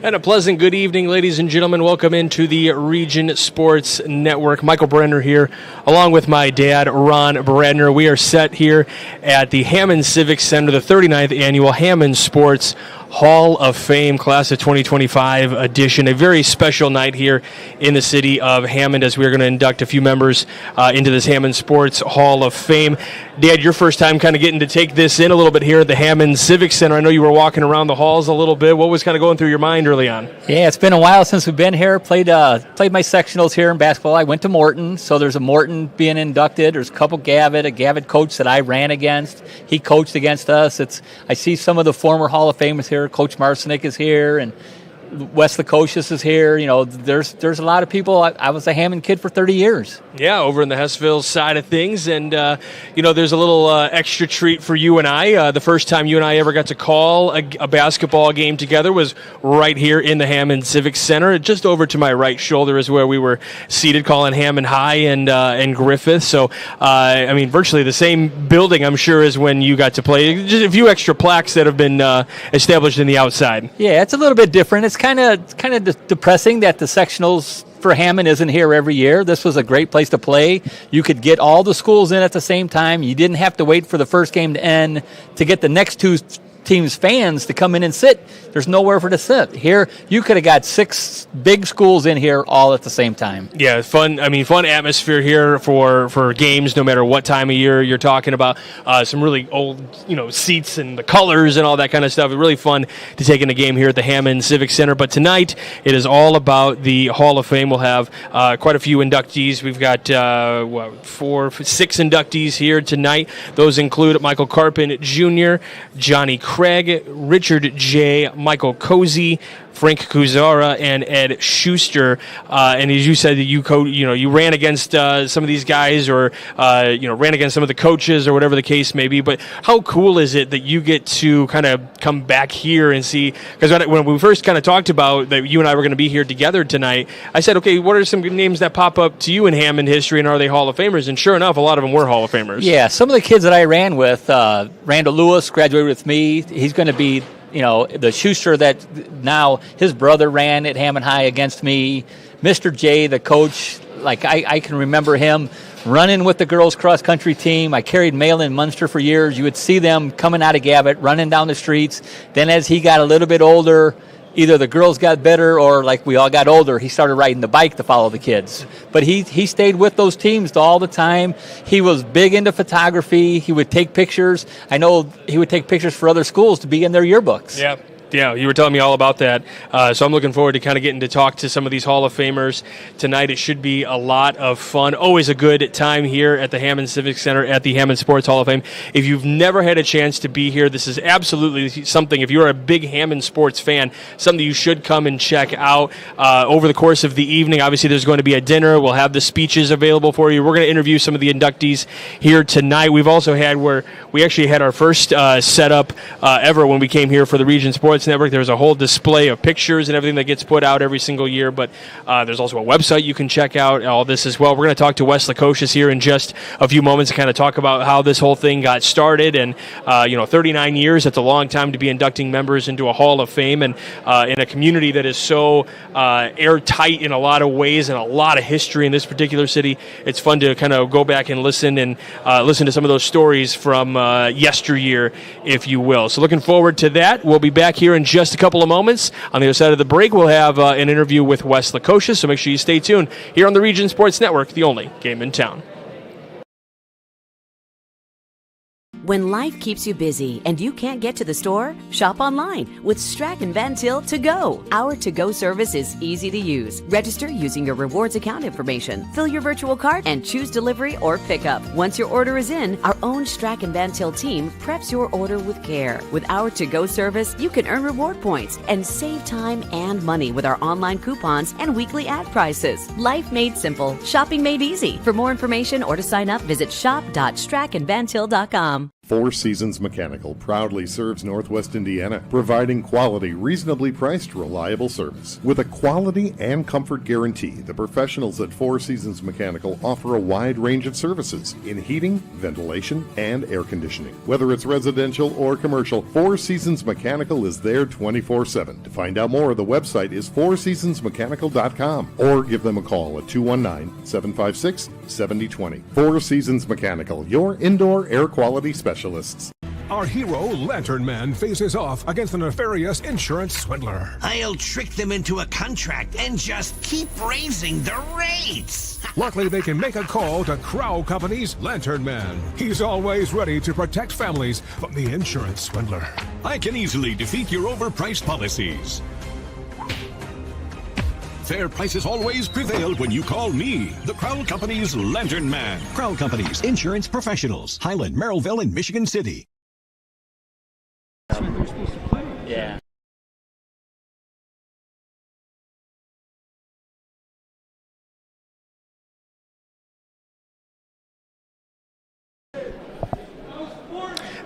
And a pleasant good evening, ladies and gentlemen. Welcome into the Region Sports Network. Michael Brenner here, along with my dad, Ron Brenner. We are set here at the Hammond Civic Center, the 39th Annual Hammond Sports Hall of Fame Class of 2025 edition. A very special night here in the city of Hammond as we're going to induct a few members into this Hammond Sports Hall of Fame. Dad, your first time kind of getting to take this in a little bit here at the Hammond Civic Center. I know you were walking around the halls a little bit. What was kind of going through your mind early on? Yeah, it's been a while since we've been here. Played my sectionals here in basketball. I went to Morton, so there's a Morton being inducted. There's a couple Gavitt, a Gavitt coach that I ran against. He coached against us. I see some of the former Hall of Famers here. Coach Marcinick is here, and Wes Lukosius is here. You know, there's a lot of people. I was a Hammond kid for 30 years. Yeah, over in the Hessville side of things. And, there's a little extra treat for you and I. The first time you and I ever got to call a basketball game together was right here in the Hammond Civic Center. Just over to my right shoulder is where we were seated calling Hammond High and Griffith. So, virtually the same building, I'm sure, as when you got to play. Just a few extra plaques that have been established in the outside. Yeah, it's a little bit different. It's kind of depressing that the sectionals for Hammond isn't here every year. This was a great place to play. You could get all the schools in at the same time. You didn't have to wait for the first game to end to get the next two teams' fans to come in and sit. There's nowhere for to sit. Here, you could have got 6 big schools in here all at the same time. Yeah, fun atmosphere here for games, no matter what time of year you're talking about. Some really old, seats and the colors and all that kind of stuff. It's really fun to take in a game here at the Hammond Civic Center. But tonight, it is all about the Hall of Fame. We'll have quite a few inductees. We've got 6 inductees here tonight. Those include Michael Carpin Jr., Johnny Craig, Richard J., Michael Cozy, Frank Kuzara, and Ed Schuster. And as you said, that you ran against some of these guys, or ran against some of the coaches, or whatever the case may be. But how cool is it that you get to kind of come back here and see? Because when we first kind of talked about that you and I were going to be here together tonight, I said, okay, what are some good names that pop up to you in Hammond history, and are they Hall of Famers? And sure enough, a lot of them were Hall of Famers. Yeah, some of the kids that I ran with, Randall Lewis graduated with me. He's going to be the Schuster that now his brother ran at Hammond High against me. Mr. J, the coach, I can remember him running with the girls cross-country team. I carried Mail in Munster for years. You would see them coming out of Gavitt, running down the streets. Then as he got a little bit older, either the girls got better or we all got older, he started riding the bike to follow the kids. But he stayed with those teams all the time. He was big into photography. He would take pictures. I know he would take pictures for other schools to be in their yearbooks. Yeah. Yeah, you were telling me all about that. So I'm looking forward to kind of getting to talk to some of these Hall of Famers tonight. It should be a lot of fun. Always a good time here at the Hammond Civic Center at the Hammond Sports Hall of Fame. If you've never had a chance to be here, this is absolutely something. If you're a big Hammond sports fan, something you should come and check out over the course of the evening. Obviously, there's going to be a dinner. We'll have the speeches available for you. We're going to interview some of the inductees here tonight. We've also had we actually had our first setup ever when we came here for the Region Sports Network. There's a whole display of pictures and everything that gets put out every single year, but there's also a website you can check out all this as well. We're going to talk to Wes Lukosius here in just a few moments to kind of talk about how this whole thing got started. And 39 years, that's a long time to be inducting members into a Hall of Fame, and in a community that is so airtight in a lot of ways and a lot of history in this particular city. It's fun to kind of go back and listen to some of those stories from yesteryear, if you will. So looking forward to that. We'll be back here in just a couple of moments. On the other side of the break, we'll have an interview with Wes Lukosius, so make sure you stay tuned here on the Region Sports Network, the only game in town. When life keeps you busy and you can't get to the store, shop online with Strachan Van Til To Go. Our to-go service is easy to use. Register using your rewards account information, fill your virtual cart, and choose delivery or pickup. Once your order is in, our own Strachan Van Til team preps your order with care. With our to-go service, you can earn reward points and save time and money with our online coupons and weekly ad prices. Life made simple, shopping made easy. For more information or to sign up, visit shop.strachanvantil.com. Four Seasons Mechanical proudly serves Northwest Indiana, providing quality, reasonably priced, reliable service. With a quality and comfort guarantee, the professionals at Four Seasons Mechanical offer a wide range of services in heating, ventilation, and air conditioning. Whether it's residential or commercial, Four Seasons Mechanical is there 24/7. To find out more, the website is fourseasonsmechanical.com or give them a call at 219-756-7020. Four Seasons Mechanical, your indoor air quality specialist. Our hero, Lantern Man, faces off against a nefarious insurance swindler. I'll trick them into a contract and just keep raising the rates. Luckily, they can make a call to Crow Company's Lantern Man. He's always ready to protect families from the insurance swindler. I can easily defeat your overpriced policies. Fair prices always prevail when you call me, the Crow Company's Lantern Man. Crow Company's insurance professionals. Highland, Merrillville, and Michigan City. Yeah.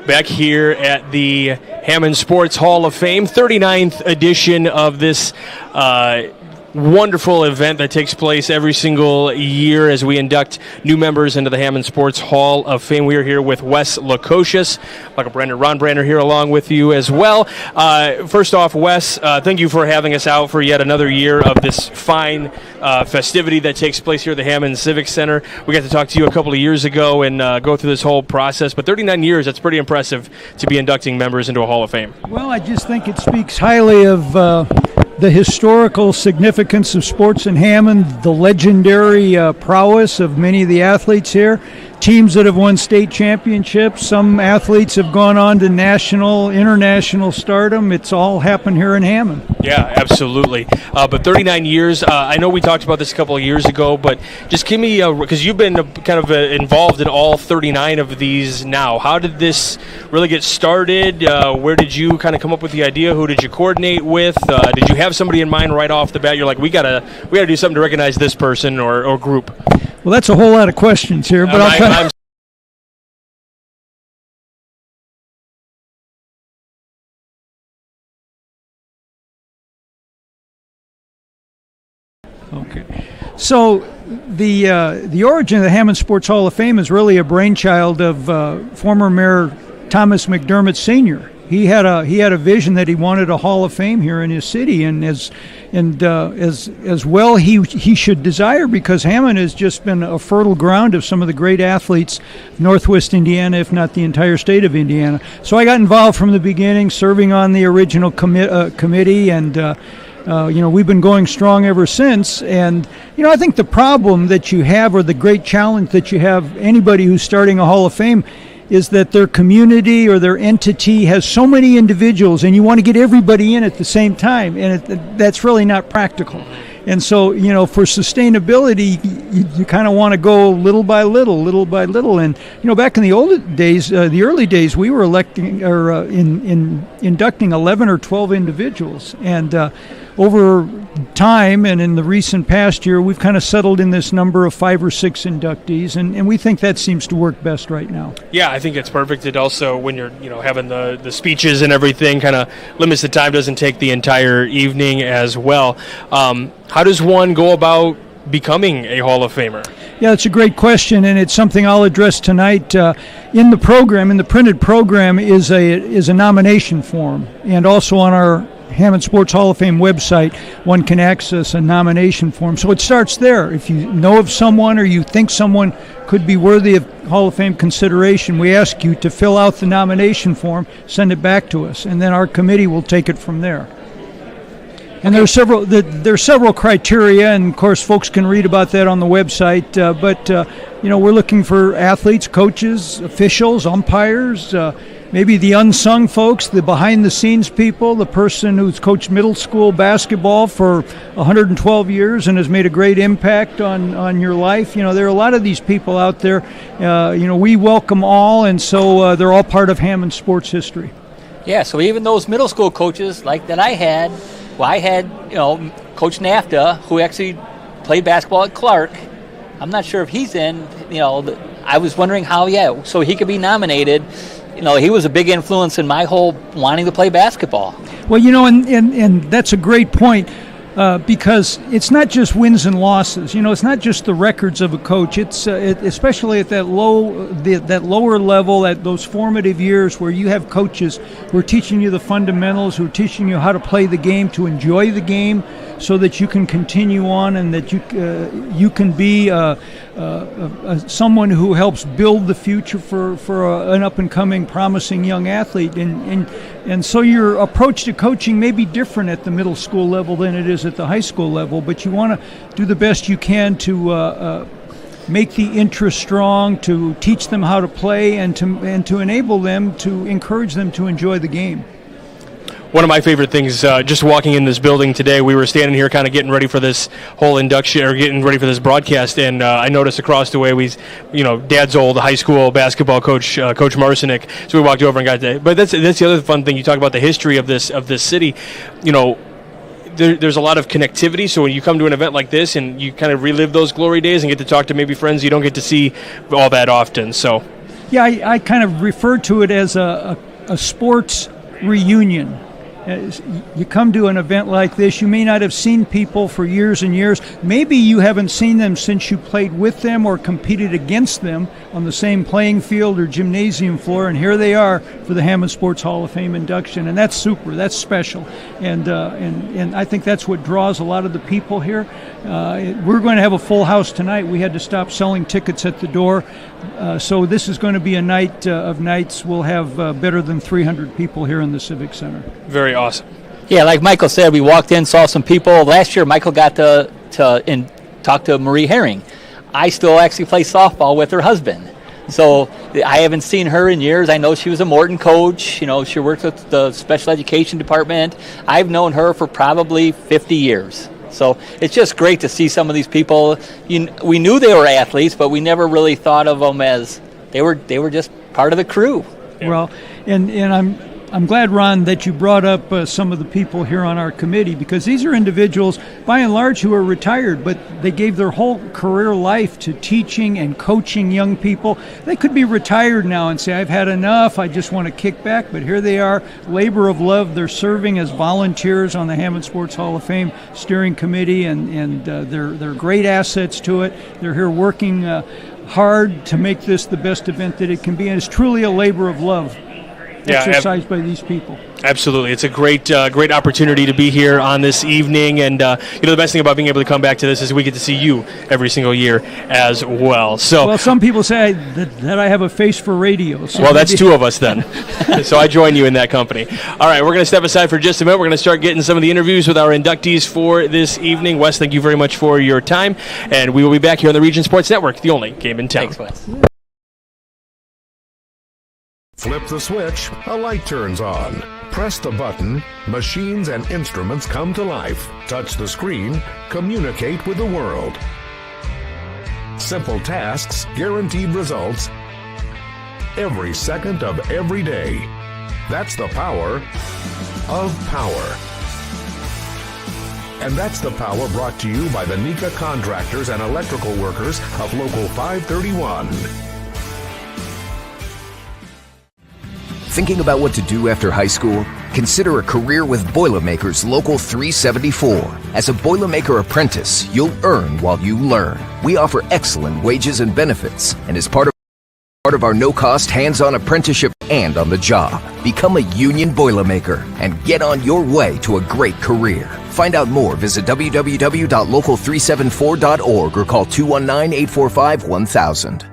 Back here at the Hammond Sports Hall of Fame, 39th edition of this wonderful event that takes place every single year as we induct new members into the Hammond Sports Hall of Fame. We are here with Wes Lukosius, Michael Brander, Ron Brander here along with you as well. First off, Wes, thank you for having us out for yet another year of this fine festivity that takes place here at the Hammond Civic Center. We got to talk to you a couple of years ago and go through this whole process, but 39 years, that's pretty impressive to be inducting members into a Hall of Fame. Well, I just think it speaks highly of the historical significance of sports in Hammond, the legendary prowess of many of the athletes here, teams that have won state championships. Some athletes have gone on to national, international stardom. It's all happened here in Hammond. Yeah, absolutely. But 39 years, I know we talked about this a couple of years ago, but just give me, because you've been kind of involved in all 39 of these now. How did this really get started? Where did you kind of come up with the idea? Who did you coordinate with? Did you have somebody in mind right off the bat? You're like, we gotta do something to recognize this person or group. Well, that's a whole lot of questions here, but I'll try. Okay. So the origin of the Hammond Sports Hall of Fame is really a brainchild of former Mayor Thomas McDermott Sr. He had a vision that he wanted a Hall of Fame here in his city, and as well he should desire, because Hammond has just been a fertile ground of some of the great athletes of Northwest Indiana, if not the entire state of Indiana. So I got involved from the beginning, serving on the original committee, and we've been going strong ever since. And I think the problem that you have, or the great challenge that you have, anybody who's starting a Hall of Fame, is that their community or their entity has so many individuals, and you want to get everybody in at the same time, and that's really not practical. And so, for sustainability, you kind of want to go little by little. And back in the early days, we were inducting 11 or 12 individuals, and over time and in the recent past year, we've kind of settled in this number of 5 or 6 inductees, and we think that seems to work best right now. Yeah, I think it's perfect. It also, when you're having the speeches and everything, kind of limits the time, doesn't take the entire evening as well. How does one go about becoming a Hall of Famer? Yeah, it's a great question, and it's something I'll address tonight. In the printed program is a nomination form, and also on our Hammond Sports Hall of Fame website, one can access a nomination form. So it starts there. If you know of someone or you think someone could be worthy of Hall of Fame consideration, we ask you to fill out the nomination form, send it back to us, and then our committee will take it from there. And there are several criteria, and of course folks can read about that on the website, but we're looking for athletes, coaches, officials, umpires, maybe the unsung folks, the behind-the-scenes people, the person who's coached middle school basketball for 112 years and has made a great impact on your life. There are a lot of these people out there. We welcome all, and so they're all part of Hammond sports history. Yeah, so even those middle school coaches like that I had Coach NAFTA, who actually played basketball at Clark. I'm not sure if he's in, I was wondering how, so he could be nominated. he was a big influence in my whole wanting to play basketball. Well, and that's a great point. Because it's not just wins and losses. It's not just the records of a coach. It's especially at that lower level, at those formative years where you have coaches who are teaching you the fundamentals, who are teaching you how to play the game, to enjoy the game, so that you can continue on and that you can be someone who helps build the future for an up and coming, promising young athlete. And so your approach to coaching may be different at the middle school level than it is at the high school level, but you want to do the best you can to make the interest strong, to teach them how to play, and to enable them, to encourage them to enjoy the game. One of my favorite things, just walking in this building today, we were standing here kind of getting ready for this whole induction, or getting ready for this broadcast, and I noticed across the way, Dad's old high school basketball coach, Coach Marcinek, so we walked over and got that. But that's the other fun thing. You talk about the history of this city, there's a lot of connectivity, so when you come to an event like this and you kind of relive those glory days and get to talk to maybe friends you don't get to see all that often. So, yeah, I kind of refer to it as a sports reunion. You come to an event like this, you may not have seen people for years and years. Maybe you haven't seen them since you played with them or competed against them on the same playing field or gymnasium floor, and here they are for the Hammond Sports Hall of Fame induction, and that's super, that's special, and I think that's what draws a lot of the people here. We're going to have a full house tonight. We had to stop selling tickets at the door, so this is going to be a night of nights. We'll have better than 300 people here in the Civic Center. Very awesome. Yeah, like Michael said, we walked in, saw some people. Last year, Michael got to talk to Marie Herring. I still actually play softball with her husband. So I haven't seen her in years. I know she was a Morton coach. She worked with the special education department. I've known her for probably 50 years. So it's just great to see some of these people. We knew they were athletes, but we never really thought of them as they were just part of the crew. Yeah. Well, and I'm glad, Ron, that you brought up some of the people here on our committee, because these are individuals, by and large, who are retired, but they gave their whole career life to teaching and coaching young people. They could be retired now and say, I've had enough, I just want to kick back, but here they are, labor of love. They're serving as volunteers on the Hammond Sports Hall of Fame steering committee, and they're great assets to it. They're here working hard to make this the best event that it can be, and it's truly a labor of love. Exercised by these people. Absolutely. It's a great opportunity to be here on this evening, and the best thing about being able to come back to this is we get to see you every single year as well. So, well, some people say that I have a face for radio. So well, that's two of us then. So I join you in that company. All right, we're going to step aside for just a minute. We're going to start getting some of the interviews with our inductees for this evening. Wes, thank you very much for your time, and we will be back here on the Region Sports Network, the only game in town. Thanks, Wes. Flip the switch, a light turns on. Press the button, machines and instruments come to life. Touch the screen, communicate with the world. Simple tasks, guaranteed results, every second of every day. That's the power of power. And that's the power brought to you by the NECA contractors and electrical workers of Local 531. Thinking about what to do after high school? Consider a career with Boilermakers Local 374. As a Boilermaker apprentice, you'll earn while you learn. We offer excellent wages and benefits, and as part of our no-cost hands-on apprenticeship and on the job, become a union Boilermaker and get on your way to a great career. Find out more, visit www.local374.org or call 219-845-1000.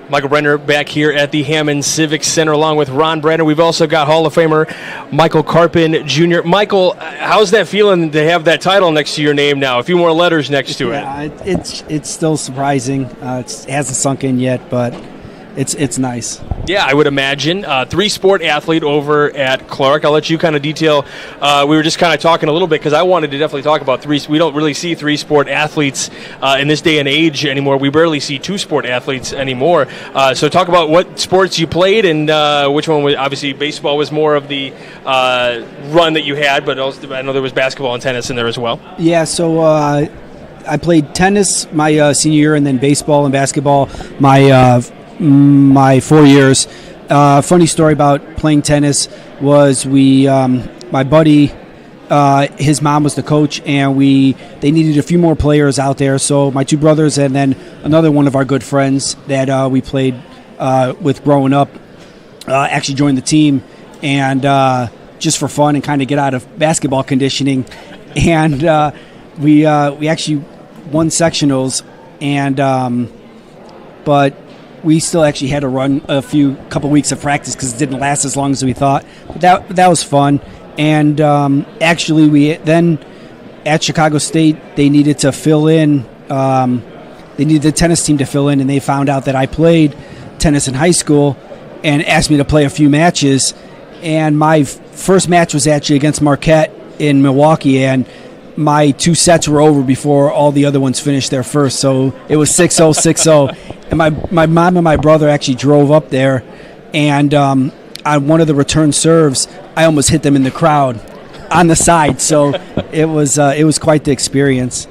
Michael Brenner back here at the Hammond Civic Center along with Ron Brenner. We've also got Hall of Famer Michael Carpin Jr. Michael, how's that feeling to have that title next to your name now? A few more letters next to it. It's still surprising. It hasn't sunk in yet, but it's nice. Yeah, I would imagine. Three-sport athlete over at Clark. I'll let you kind of detail. We were just kind of talking a little bit because I wanted to definitely talk about three. We don't really see three-sport athletes in this day and age anymore. We barely see two-sport athletes anymore. So talk about what sports you played and which one was, obviously baseball was more of the run that you had, but also, I know there was basketball and tennis in there as well. Yeah, so I played tennis my senior year and then baseball and basketball my 4 years. Funny story about playing tennis was my buddy, his mom was the coach, and they needed a few more players out there. So my two brothers and then another one of our good friends that we played with growing up actually joined the team, and just for fun and kind of get out of basketball conditioning. And we actually won sectionals, and but we still actually had to run a couple weeks of practice because it didn't last as long as we thought. But that was fun. And actually, we then at Chicago State, they needed to fill in. They needed the tennis team to fill in, and they found out that I played tennis in high school and asked me to play a few matches. And my first match was actually against Marquette in Milwaukee, and my two sets were over before all the other ones finished their first. So it was 6-0, 6-0. And my mom and my brother actually drove up there, and on one of the return serves, I almost hit them in the crowd on the side. So it was quite the experience.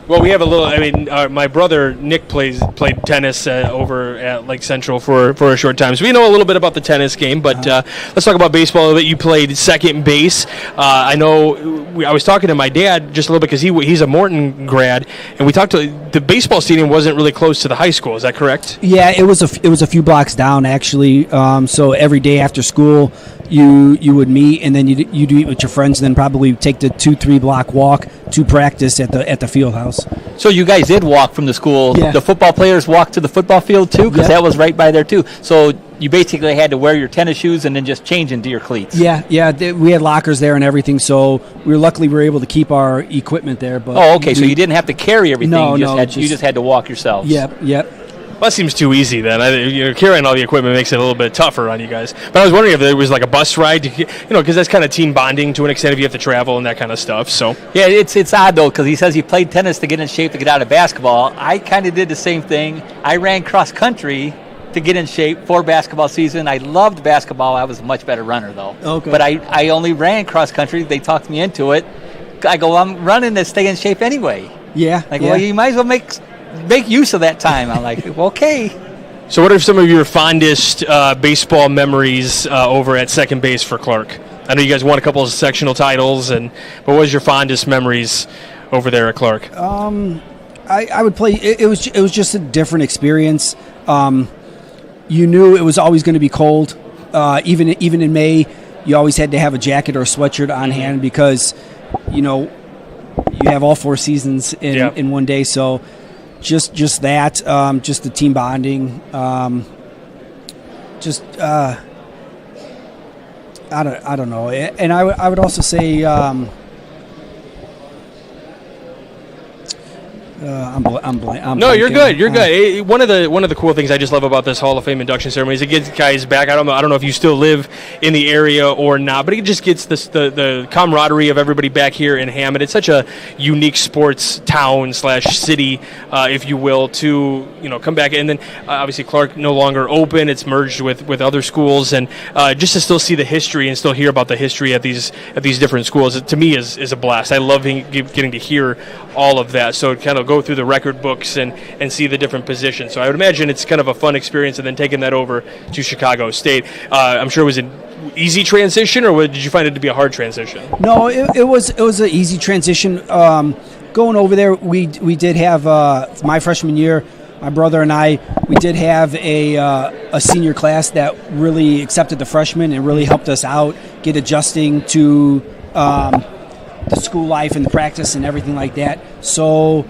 Well, we have a little. I mean, my brother Nick played tennis over at Lake Central for a short time, so we know a little bit about the tennis game. But let's talk about baseball a little bit. You played second base. I know. I was talking to my dad just a little bit because he's a Morton grad, and we talked to the baseball stadium wasn't really close to the high school. Is that correct? Yeah, it was a few blocks down actually. So every day after school, you would meet, and then you'd eat with your friends, and then probably take the 2-3 block walk to practice at the field house. So you guys did walk from the school. Yeah. The football players walked to the football field too, because that was right by there too. So you basically had to wear your tennis shoes and then just change into your cleats. Yeah. We had lockers there and everything, so we were able to keep our equipment there. But so you didn't have to carry everything. No, you just had to walk yourselves. Yep. Well, that seems too easy then. Carrying all the equipment makes it a little bit tougher on you guys. But I was wondering if there was like a bus ride, because that's kind of team bonding to an extent if you have to travel and that kind of stuff. So yeah, it's odd though because he says he played tennis to get in shape to get out of basketball. I kind of did the same thing. I ran cross country to get in shape for basketball season. I loved basketball. I was a much better runner though. Okay. But I only ran cross country. They talked me into it. I go, I'm running to stay in shape anyway. Yeah. Well, you might as well make use of that time. I'm like, well, okay. So what are some of your fondest baseball memories over at second base for Clark? I know you guys won a couple of sectional titles, but what was your fondest memories over there at Clark? I would play. It was just a different experience. You knew it was always going to be cold. Even in May, you always had to have a jacket or a sweatshirt on hand because, you have all four seasons in one day. So just that, just the team bonding, I don't know. And I would also say, No, you're good. You're good. One of the cool things I just love about this Hall of Fame induction ceremony is it gets guys back. I don't know if you still live in the area or not, but it just gets the camaraderie of everybody back here in Hammond. It's such a unique sports town / city, if you will, to come back. And then obviously Clark no longer open. It's merged with other schools, and just to still see the history and still hear about the history at these different schools, it, to me is a blast. I love getting to hear all of that. So kind of go through the record books and see the different positions. So I would imagine it's kind of a fun experience, and then taking that over to Chicago State. I'm sure it was an easy transition, or did you find it to be a hard transition? No, it was an easy transition. Going over there, we did have my freshman year, my brother and I, we did have a senior class that really accepted the freshmen and really helped us out get adjusting to the school life and the practice and everything like that. So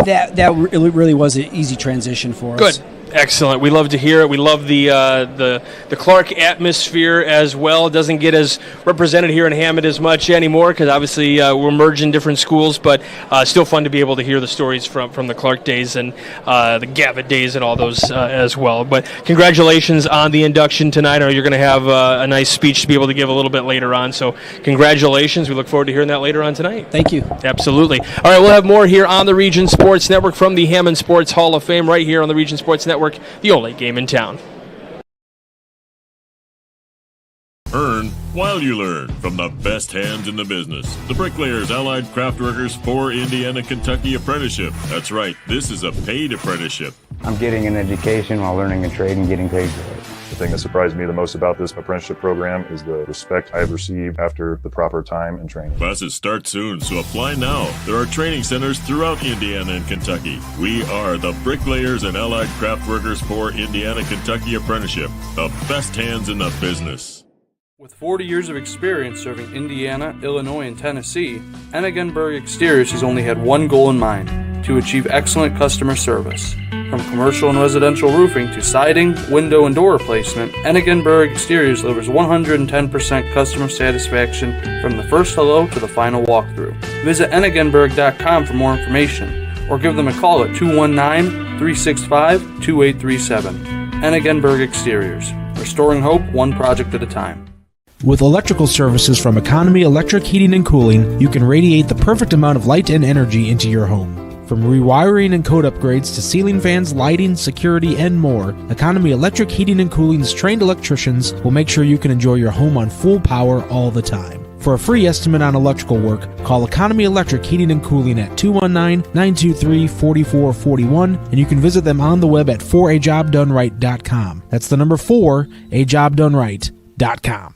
that really was an easy transition for us. Excellent. We love to hear it. We love the Clark atmosphere as well. It doesn't get as represented here in Hammond as much anymore because obviously we're merging different schools, but still fun to be able to hear the stories from the Clark days and the Gavitt days and all those as well. But congratulations on the induction tonight. I know you're going to have a nice speech to be able to give a little bit later on, so congratulations. We look forward to hearing that later on tonight. Thank you. Absolutely. All right, we'll have more here on the Region Sports Network from the Hammond Sports Hall of Fame right here on the Region Sports Network. The only game in town. Earn while you learn from the best hands in the business. The Bricklayers Allied Craftworkers for Indiana, Kentucky Apprenticeship. That's right, this is a paid apprenticeship. I'm getting an education while learning a trade and getting paid for it. The thing that surprised me the most about this apprenticeship program is the respect I have received after the proper time and training. Classes start soon, so apply now. There are training centers throughout Indiana and Kentucky. We are the Bricklayers and Allied Craftworkers for Indiana, Kentucky Apprenticeship. The best hands in the business. With 40 years of experience serving Indiana, Illinois, and Tennessee, Enigenberg Exteriors has only had one goal in mind: to achieve excellent customer service. From commercial and residential roofing to siding, window, and door replacement, Enigenberg Exteriors delivers 110% customer satisfaction from the first hello to the final walkthrough. Visit Enigenberg.com for more information, or give them a call at 219-365-2837. Enigenberg Exteriors, restoring hope one project at a time. With electrical services from Economy Electric Heating and Cooling, you can radiate the perfect amount of light and energy into your home. From rewiring and code upgrades to ceiling fans, lighting, security, and more, Economy Electric Heating and Cooling's trained electricians will make sure you can enjoy your home on full power all the time. For a free estimate on electrical work, call Economy Electric Heating and Cooling at 219-923-4441, and you can visit them on the web at 4ajobdoneright.com. That's the number 4ajobdoneright.com.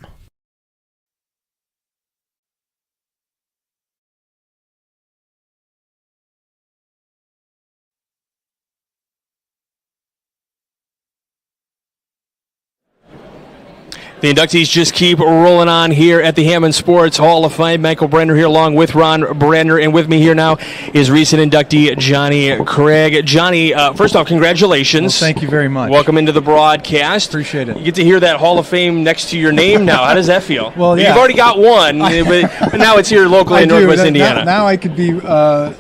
The inductees just keep rolling on here at the Hammond Sports Hall of Fame. Michael Brenner here along with Ron Brenner, and with me here now is recent inductee Johnny Craig. Johnny, first off, congratulations. Well, thank you very much. Welcome into the broadcast. Appreciate it. You get to hear that Hall of Fame next to your name now. How does that feel? Well, yeah. You've already got one, but now it's here locally in Northwest Indiana. Now I could be real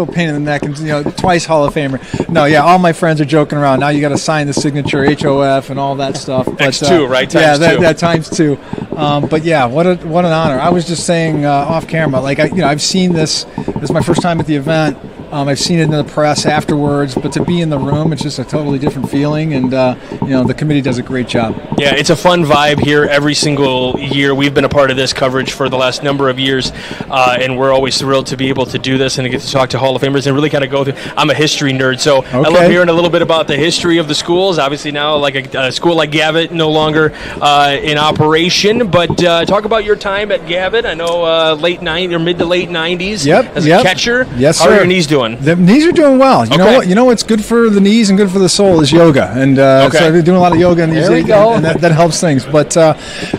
pain in the neck, and twice Hall of Famer. No, yeah, all my friends are joking around. Now you got to sign the signature HOF and all that stuff. But, X2, right? Times two. That times two. But yeah, what an honor. I was just saying off camera, like I've seen this. This is my first time at the event. I've seen it in the press afterwards, but to be in the room, it's just a totally different feeling, and the committee does a great job. Yeah, it's a fun vibe here every single year. We've been a part of this coverage for the last number of years, and we're always thrilled to be able to do this and to get to talk to Hall of Famers and really kind of go through. I'm a history nerd, so I love hearing a little bit about the history of the schools. Obviously now, like a school like Gavitt, no longer in operation, but talk about your time at Gavitt. I know mid to late 90s as a catcher. Yes, How sir. are your knees doing? The knees are doing well. You know what's good for the knees and good for the soul is yoga, and so I've been doing a lot of yoga, and that helps things. But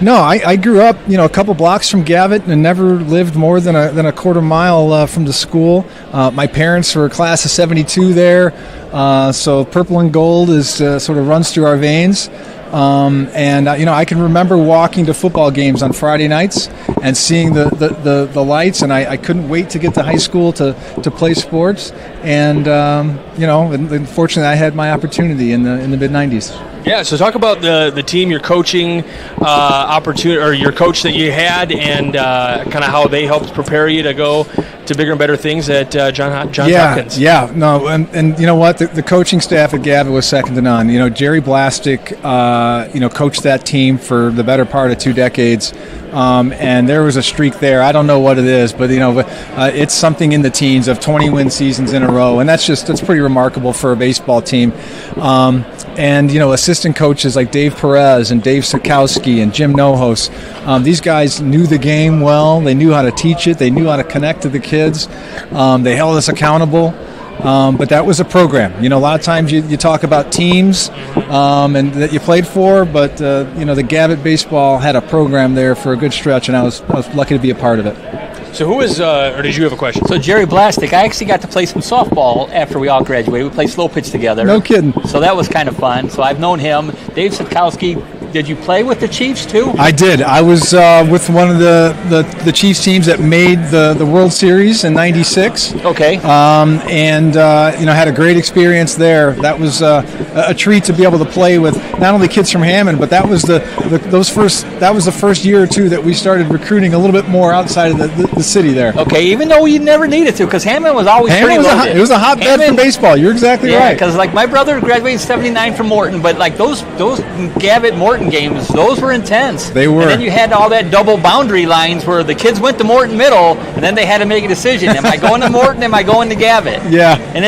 no, I grew up a couple blocks from Gavitt and never lived more than a quarter mile from the school. My parents were class of '72 there, so purple and gold is sort of runs through our veins. I can remember walking to football games on Friday nights and seeing the lights, and I couldn't wait to get to high school to play sports. And and fortunately, I had my opportunity in the mid '90s. Yeah, so talk about the team, your coaching opportunity, or your coach that you had, and kind of how they helped prepare you to go to bigger and better things at Johns Hopkins. Yeah, no, and you know what? The coaching staff at Gavitt was second to none. Jerry Blastic, coached that team for the better part of 2 decades. And there was a streak there. I don't know what it is, but it's something in the teens of 20-win seasons in a row, and that's pretty remarkable for a baseball team. And assistant coaches like Dave Perez and Dave Sikowski and Jim Nohos, these guys knew the game well. They knew how to teach it. They knew how to connect to the kids. They held us accountable. But that was a program. A lot of times you talk about teams and that you played for, but the Gavitt baseball had a program there for a good stretch, and I was lucky to be a part of it. So who is, or did you have a question? So Jerry Blastic, I actually got to play some softball after we all graduated. We played slow pitch together. No kidding. So that was kind of fun. So I've known him. Dave Sitkowski, did you play with the Chiefs too? I did. I was with one of the Chiefs teams that made the World Series in '96. Okay. And had a great experience there. That was a treat to be able to play with not only kids from Hammond, but that was the first year or two that we started recruiting a little bit more outside of the city there. Okay, even though you never needed to, because Hammond was always pretty loaded. It was a hotbed for baseball. You're exactly right. Because like my brother graduated in '79 from Morton, but like those Gavitt Morton games, those were intense. They were. And then you had all that double boundary lines where the kids went to Morton Middle, and then they had to make a decision: am I going to Morton? Am I going to Gavitt? Yeah. And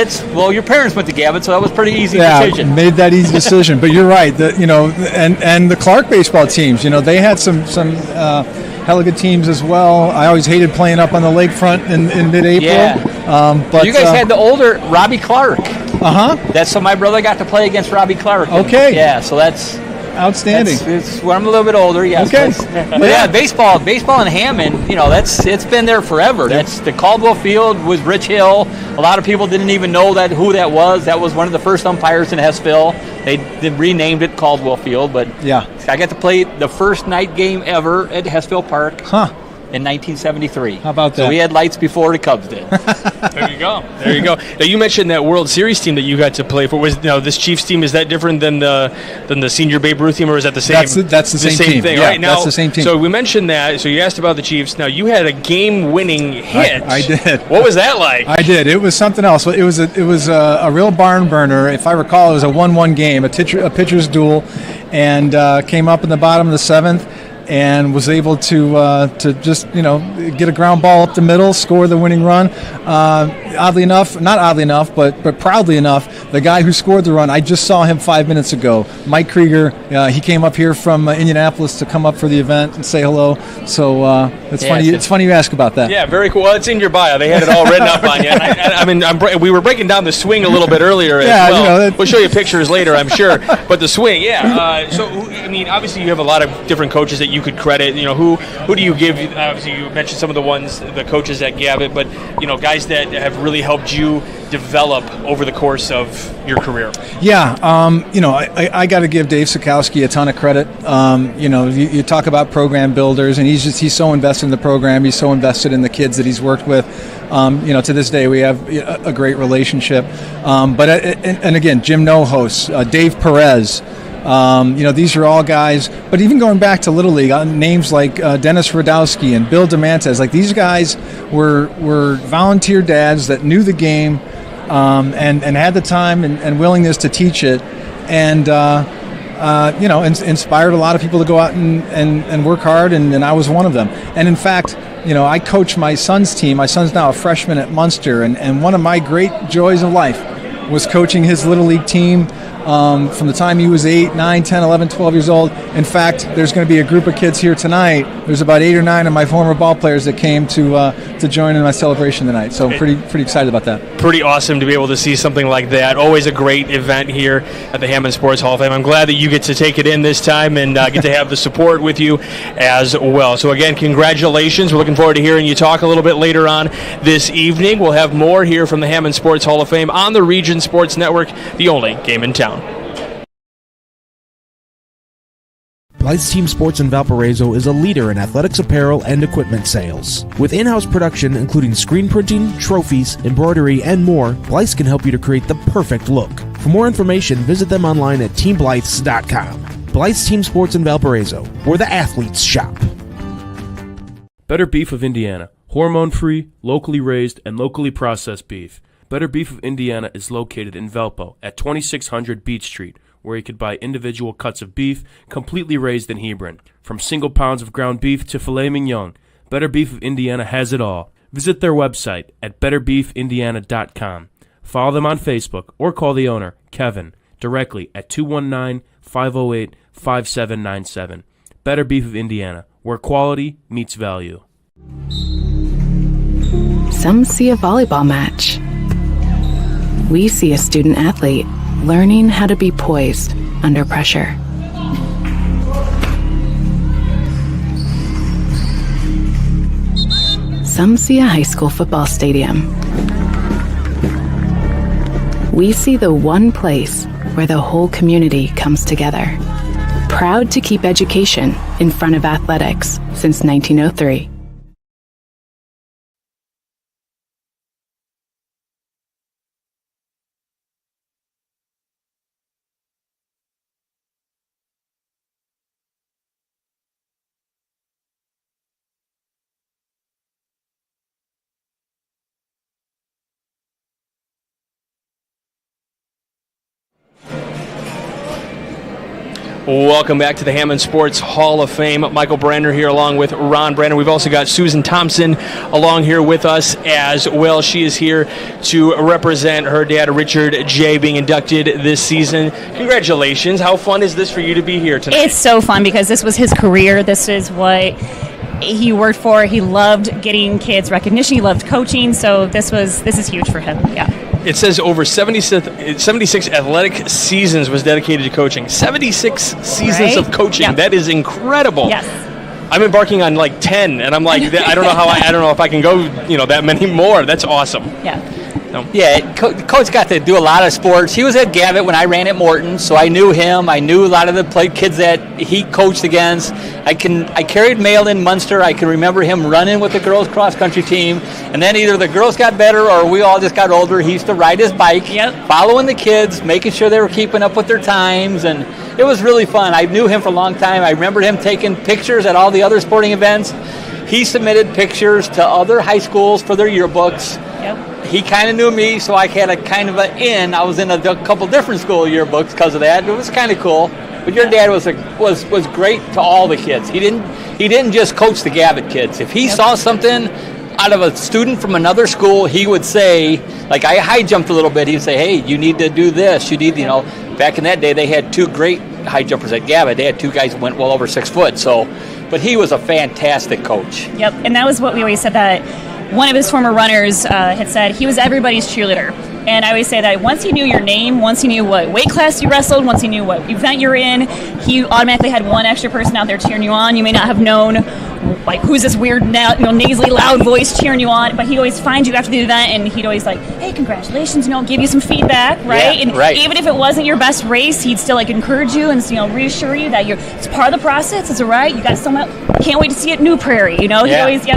your parents went to Gavitt, so that was a pretty easy decision. Made that easy decision. But you're right. And the Clark baseball teams, they had some hella good teams as well. I always hated playing up on the lakefront in mid-April. Yeah. But you guys had the older Robbie Clark. That's so my brother got to play against Robbie Clark. Okay. Yeah, so that's outstanding. It's when I'm a little bit older, yes. Okay. But baseball in Hammond, it's been there forever. That's the Caldwell Field was Rich Hill. A lot of people didn't even know who that was. That was one of the first umpires in Hessville. They renamed it Caldwell Field, but I got to play the first night game ever at Hessville Park. In 1973. How about that? So we had lights before the Cubs did. There you go. Now you mentioned that World Series team that you got to play for. Was this Chiefs team, is that different than the senior Babe Ruth team, or is that the same? That's the same team. thing, yeah, right? Now, that's the same team. So we mentioned that. So you asked about the Chiefs. Now you had a game-winning hit. I did. What was that like? I did. It was something else. It was a real barn burner. If I recall, it was a 1-1 game, a pitcher's duel, and came up in the bottom of the 7th. And was able to just get a ground ball up the middle, score the winning run. Not oddly enough, but proudly enough, the guy who scored the run, I just saw him 5 minutes ago. Mike Krieger, he came up here from Indianapolis to come up for the event and say hello. So it's funny. It's funny you ask about that. Yeah, very cool. Well, it's in your bio. They had it all written up on you. And we were breaking down the swing a little bit earlier. As well. We'll show you pictures later, I'm sure. But the swing, obviously you have a lot of different coaches that you could credit. Who do you give? Obviously, you mentioned some of the coaches at Gavitt, but guys that have really helped you develop over the course of your career. Yeah, I got to give Dave Sitkowski a ton of credit. You talk about program builders, and he's so invested in the program. He's so invested in the kids that he's worked with. To this day, we have a great relationship. But again, Jim Nohos, Dave Perez. These are all guys, but even going back to Little League, names like Dennis Radowski and Bill DeMantes, like these guys were volunteer dads that knew the game and had the time and willingness to teach it, and inspired a lot of people to go out and work hard, and I was one of them. And in fact, I coach my son's team. My son's now a freshman at Munster, and one of my great joys of life was coaching his Little League team from the time he was 8, 9, 10, 11, 12 years old. In fact, there's going to be a group of kids here tonight. There's about 8 or 9 of my former ball players that came to join in my celebration tonight. So I'm pretty excited about that. Pretty awesome to be able to see something like that. Always a great event here at the Hammond Sports Hall of Fame. I'm glad that you get to take it in this time and get to have the support with you as well. So again, congratulations. We're looking forward to hearing you talk a little bit later on this evening. We'll have more here from the Hammond Sports Hall of Fame on the Region Sports Network, the only game in town. Blythe's Team Sports in Valparaiso is a leader in athletics apparel and equipment sales. With in-house production including screen printing, trophies, embroidery, and more, Blythe's can help you to create the perfect look. For more information, visit them online at teamblythes.com. Blythe's Team Sports in Valparaiso, where the athletes shop. Better Beef of Indiana. Hormone-free, locally raised, and locally processed beef. Better Beef of Indiana is located in Valpo at 2600 Beach Street, where you could buy individual cuts of beef completely raised in Hebron. From single pounds of ground beef to filet mignon, Better Beef of Indiana has it all. Visit their website at betterbeefindiana.com. Follow them on Facebook or call the owner, Kevin, directly at 219-508-5797. Better Beef of Indiana, where quality meets value. Some see a volleyball match. We see a student athlete learning how to be poised under pressure. some see a high school football stadium. We see the one place where the whole community comes together. Proud to keep education in front of athletics since 1903. Welcome back to the Hammond Sports Hall of Fame. Michael Brander here along with Ron Brander. We've also got Susan Thompson along here with us as well. She is here to represent her dad, Richard J., being inducted this season. Congratulations. How fun is this for you to be here tonight? It's so fun because this was his career. This is what he worked for. He loved getting kids recognition. He loved coaching. So this is huge for him. Yeah. It says over 76 athletic seasons was dedicated to coaching. 76 seasons of coaching. Yep. That is incredible. Yes. I'm embarking on like 10, and I'm like, I don't know how I don't know if I can go, that many more. That's awesome. Yeah. No. Yeah, Coach got to do a lot of sports. He was at Gavitt when I ran at Morton, so I knew him. I knew a lot of the kids that he coached against. I carried mail in Munster. I can remember him running with the girls' cross-country team, and then either the girls got better or we all just got older. He used to ride his bike, following the kids, making sure they were keeping up with their times, and it was really fun. I knew him for a long time. I remember him taking pictures at all the other sporting events. He submitted pictures to other high schools for their yearbooks. Yep. He kind of knew me, so I had a kind of an in. I was in a couple different school yearbooks because of that. It was kind of cool. But your dad was great to all the kids. He didn't just coach the Gavitt kids. If he saw something out of a student from another school, he would say, like I high jumped a little bit. He'd say, "Hey, you need to do this. You need, Back in that day, they had two great high jumpers at Gavitt. They had two guys who went well over 6 foot. So, but he was a fantastic coach. Yep, and that was what we always said that. One of his former runners had said he was everybody's cheerleader. And I always say that once he knew your name, once he knew what weight class you wrestled, once he knew what event you're in, he automatically had one extra person out there cheering you on. You may not have known, like, who's this weird, nasally, loud voice cheering you on, but he'd always find you after the event, and he'd always like, hey, congratulations, give you some feedback, right? Yeah, and right. Even if it wasn't your best race, he'd still encourage you and reassure you that it's part of the process. It's all right. You got someone. Can't wait to see it, New Prairie. He'd always So,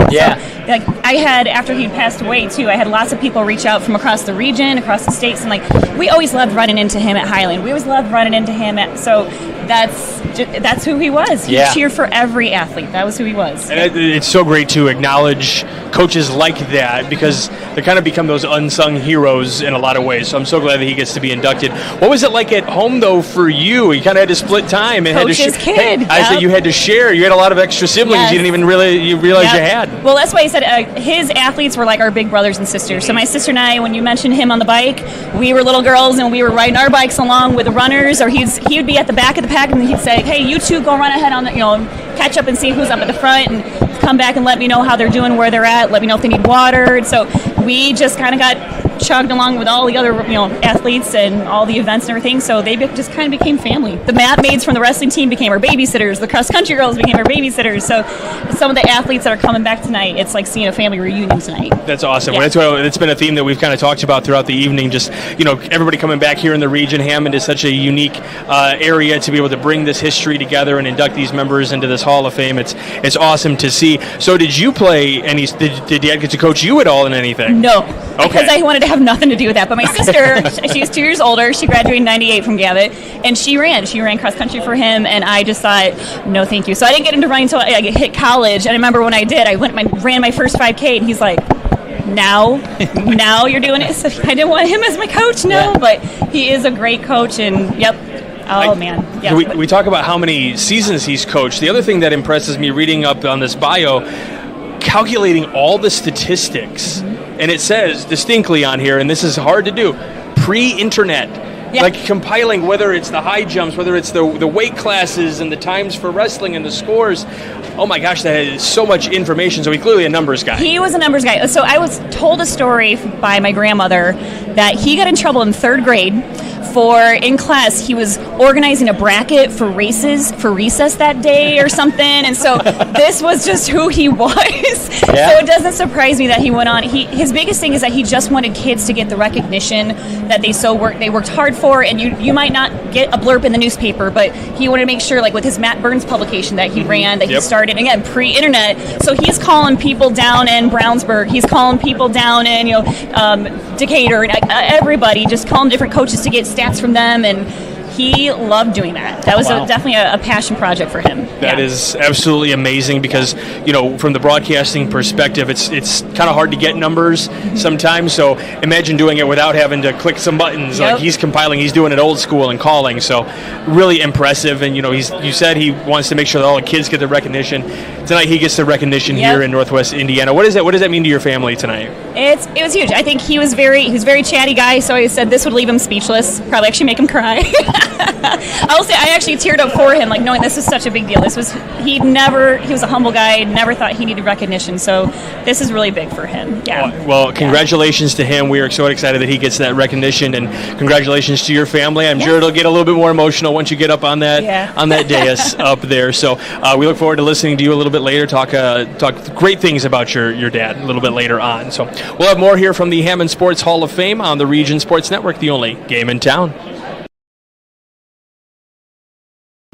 I had, after he'd passed away too, I had lots of people reach out from across the region, across the states, and we always loved running into him at Highland. We always loved running into him so that's who he was. He cheered for every athlete. That was who he was. And it's so great to acknowledge coaches like that because they kind of become those unsung heroes in a lot of ways. So I'm so glad that he gets to be inducted. What was it like at home, though, for you? You kind of had to split time. And Coach's kid. I said you had to share. You had a lot of extra siblings you didn't even realize you had. Well, that's why he said his athletes were like our big brothers and sisters. So my sister and I, when you mentioned him on the bike, we were little girls and we were riding our bikes along with the runners, or he would be at the back of the pack and he'd say, hey, you two go run ahead on the, catch up and see who's up at the front and come back and let me know how they're doing, where they're at, let me know if they need water. And so we just kind of got chugged along with all the other athletes and all the events and everything, so they just kind of became family. The mat maids from the wrestling team became our babysitters, the cross country girls became our babysitters, so some of the athletes that are coming back tonight, it's like seeing a family reunion tonight. That's awesome. Well, it's been a theme that we've kind of talked about throughout the evening, just everybody coming back here in the region. Hammond is such a unique area to be able to bring this history together and induct these members into this Hall of Fame. It's awesome to see. So did you play did Dad get to coach you at all in anything? No, because I wanted to have nothing to do with that. But my sister, she's 2 years older. She graduated in '98 from Gavitt, and she ran cross country for him. And I just thought, no, thank you. So I didn't get into running until I hit college. And I remember when I did, ran my first 5K, and he's like, now you're doing it. So I didn't want him as my coach, but he is a great coach. And man. Yeah. We talk about how many seasons he's coached. The other thing that impresses me reading up on this bio, calculating all the statistics, and it says distinctly on here, and this is hard to do, pre-internet, like compiling whether it's the high jumps, whether it's the weight classes and the times for wrestling and the scores. Oh my gosh, that is so much information. So he's clearly a numbers guy. He was a numbers guy. So I was told a story by my grandmother that he got in trouble in 3rd grade for in class he was organizing a bracket for races for recess that day or something, and so this was just who he was. Yeah. So it doesn't surprise me that he went on. His biggest thing is that he just wanted kids to get the recognition that they worked hard for, and you might not get a blurb in the newspaper, but he wanted to make sure, like with his Matt Burns publication that he ran, that he started again pre-internet. So he's calling people down in Brownsburg, he's calling people down in Decatur, and everybody, just calling different coaches to get stats from them, and he loved doing that. That was definitely a passion project for him. That is absolutely amazing because, from the broadcasting perspective, it's kind of hard to get numbers sometimes. So imagine doing it without having to click some buttons. Like he's compiling, he's doing it old school and calling. So really impressive. And, you said he wants to make sure that all the kids get the recognition. Tonight he gets the recognition here in Northwest Indiana. What does that mean to your family tonight? It was huge. I think he was a very chatty guy, so I said this would leave him speechless, probably actually make him cry. I'll say I actually teared up for him, like knowing this is such a big deal. He was a humble guy, never thought he needed recognition, so this is really big for him. Yeah. Well, congratulations to him. We are so excited that he gets that recognition, and congratulations to your family. I'm sure it'll get a little bit more emotional once you get up on that dais up there. So we look forward to listening to you a little bit later, talk great things about your dad a little bit later on. So we'll have more here from the Hammond Sports Hall of Fame on the Region Sports Network, the only game in town.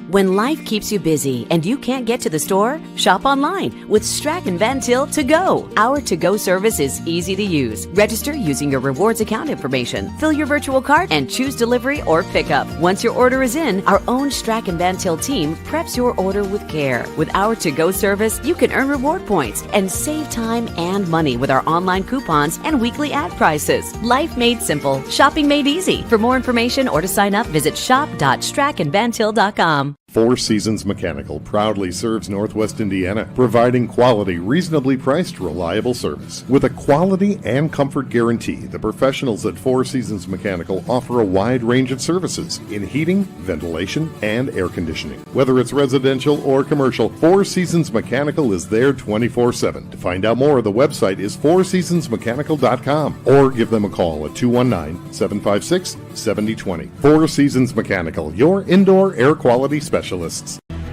When life keeps you busy and you can't get to the store, shop online with Strachan Van Til To Go. Our to-go service is easy to use. Register using your rewards account information, fill your virtual cart, and choose delivery or pickup. Once your order is in, our own Strachan Van Til team preps your order with care. With our to-go service, you can earn reward points and save time and money with our online coupons and weekly ad prices. Life made simple, shopping made easy. For more information or to sign up, visit shop.strachanvantil.com. Four Seasons Mechanical proudly serves Northwest Indiana, providing quality, reasonably priced, reliable service. With a quality and comfort guarantee, the professionals at Four Seasons Mechanical offer a wide range of services in heating, ventilation, and air conditioning. Whether it's residential or commercial, Four Seasons Mechanical is there 24/7. To find out more, the website is fourseasonsmechanical.com or give them a call at 219-756-7020. Four Seasons Mechanical, your indoor air quality specialist.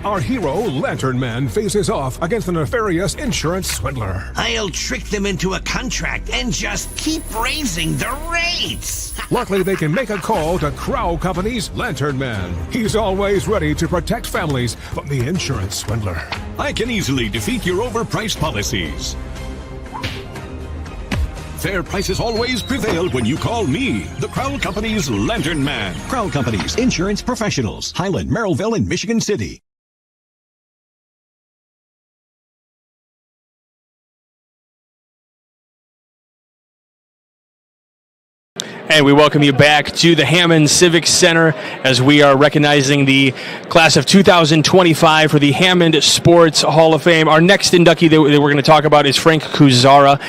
Our hero, Lantern Man, faces off against a nefarious insurance swindler. I'll trick them into a contract and just keep raising the rates. Luckily, they can make a call to Crow Company's Lantern Man. He's always ready to protect families from the insurance swindler. I can easily defeat your overpriced policies. Fair prices always prevail when you call me, the Crown Company's Lantern Man. Crown Company's insurance professionals. Highland, Merrillville, and Michigan City. And we welcome you back to the Hammond Civic Center as we are recognizing the class of 2025 for the Hammond Sports Hall of Fame. Our next inductee that we're going to talk about is Frank Kuzara.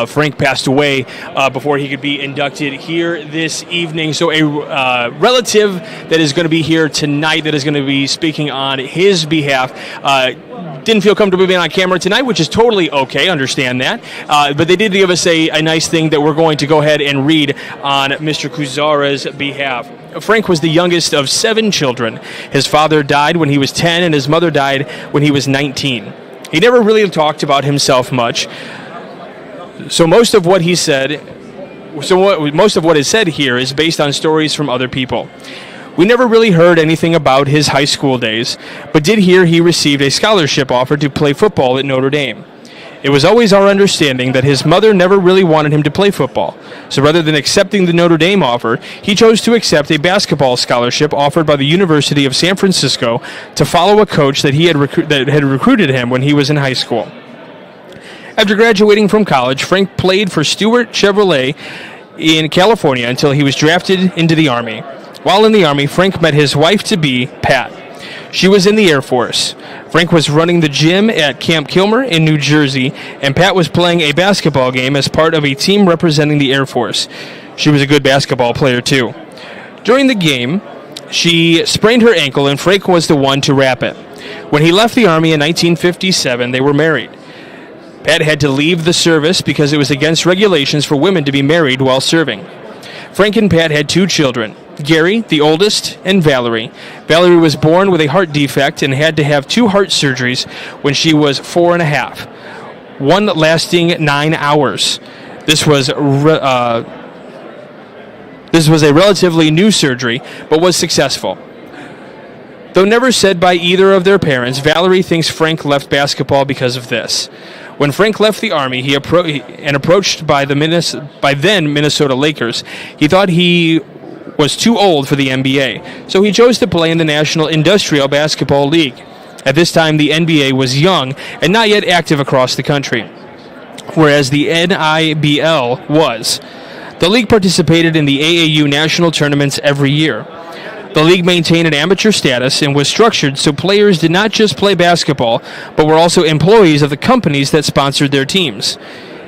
Frank passed away before he could be inducted here this evening. So a relative that is going to be here tonight that is going to be speaking on his behalf didn't feel comfortable being on camera tonight, which is totally okay, understand that. But they did give us a nice thing that we're going to go ahead and read on Mr. Kuzara's behalf. Frank was the youngest of 7 children. His father died when he was 10 and his mother died when he was 19. He never really talked about himself much. So most of what is said here is based on stories from other people. We never really heard anything about his high school days, but did hear he received a scholarship offer to play football at Notre Dame. It was always our understanding that his mother never really wanted him to play football, so rather than accepting the Notre Dame offer, he chose to accept a basketball scholarship offered by the University of San Francisco to follow a coach that had recruited him when he was in high school. After graduating from college, Frank played for Stewart Chevrolet in California until he was drafted into the Army. While in the Army, Frank met his wife-to-be, Pat. She was in the Air Force. Frank was running the gym at Camp Kilmer in New Jersey, and Pat was playing a basketball game as part of a team representing the Air Force. She was a good basketball player, too. During the game, she sprained her ankle, and Frank was the one to wrap it. When he left the Army in 1957, they were married. Pat had to leave the service because it was against regulations for women to be married while serving. Frank and Pat had 2 children. Gary, the oldest, and Valerie. Valerie was born with a heart defect and had to have 2 heart surgeries when she was 4.5, one lasting 9 hours. This was a relatively new surgery, but was successful. Though never said by either of their parents, Valerie thinks Frank left basketball because of this. When Frank left the Army, approached by then Minnesota Lakers, he thought he was too old for the NBA, so he chose to play in the National Industrial Basketball League. At this time, the NBA was young and not yet active across the country, whereas the NIBL was. The league participated in the AAU national tournaments every year. The league maintained an amateur status and was structured so players did not just play basketball, but were also employees of the companies that sponsored their teams.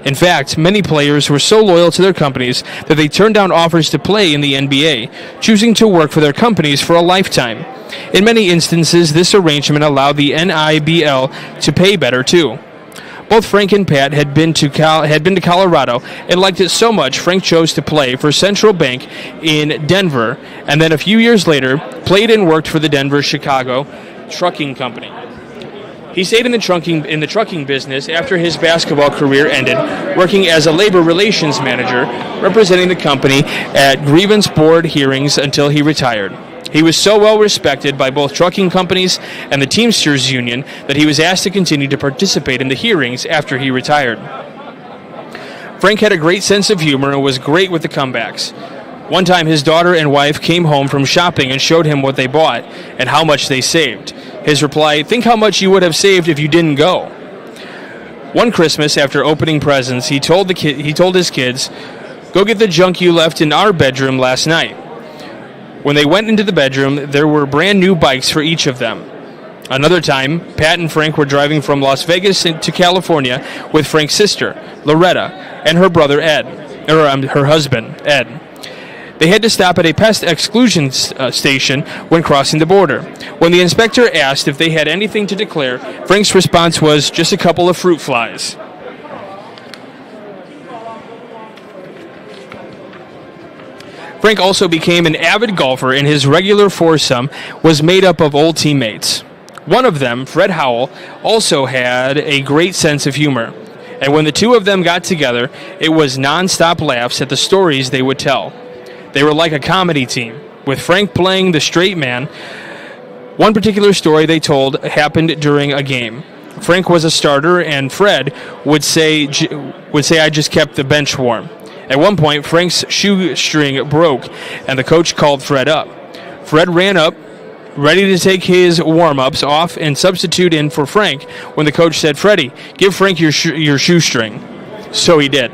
In fact, many players were so loyal to their companies that they turned down offers to play in the NBA, choosing to work for their companies for a lifetime. In many instances, this arrangement allowed the NIBL to pay better too. Both Frank and Pat had been to Colorado and liked it so much Frank chose to play for Central Bank in Denver, and then a few years later played and worked for the Denver-Chicago Trucking Company. He stayed in the trucking business after his basketball career ended, working as a labor relations manager, representing the company at grievance board hearings until he retired. He was so well respected by both trucking companies and the Teamsters Union that he was asked to continue to participate in the hearings after he retired. Frank had a great sense of humor and was great with the comebacks. One time his daughter and wife came home from shopping and showed him what they bought and how much they saved. His reply, "Think how much you would have saved if you didn't go." One Christmas, after opening presents, he told his kids, "Go get the junk you left in our bedroom last night." When they went into the bedroom, there were brand new bikes for each of them. Another time, Pat and Frank were driving from Las Vegas to California with Frank's sister, Loretta, and her brother, her husband, Ed. They had to stop at a pest exclusion station when crossing the border. When the inspector asked if they had anything to declare, Frank's response was, "Just a couple of fruit flies." Frank also became an avid golfer, and his regular foursome was made up of old teammates. One of them, Fred Howell, also had a great sense of humor. And when the two of them got together, it was non-stop laughs at the stories they would tell. They were like a comedy team, with Frank playing the straight man. One particular story they told happened during a game. Frank was a starter, and Fred would say, "I just kept the bench warm." At one point, Frank's shoestring broke, and the coach called Fred up. Fred ran up, ready to take his warm-ups off and substitute in for Frank, when the coach said, "Freddie, give Frank your shoestring." So he did.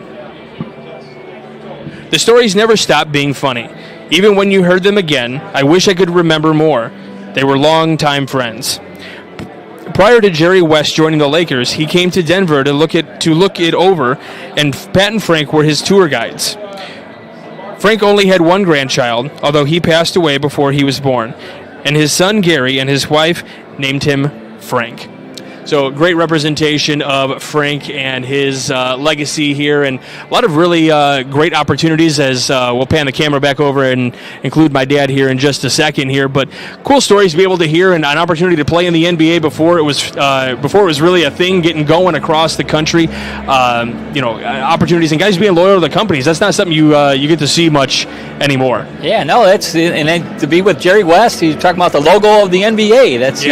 The stories never stopped being funny. Even when you heard them again, I wish I could remember more. They were longtime friends. Prior to Jerry West joining the Lakers, he came to Denver to look it over, and Pat and Frank were his tour guides. Frank only had one grandchild, although he passed away before he was born, and his son Gary and his wife named him Frank. So great representation of Frank and his legacy here, and a lot of really great opportunities as we'll pan the camera back over and include my dad here in just a second here. But cool stories to be able to hear, and an opportunity to play in the NBA before it was really a thing getting going across the country. Opportunities and guys being loyal to the companies. That's not something you get to see much anymore. Yeah, no, and then to be with Jerry West, he's talking about the logo of the NBA. That's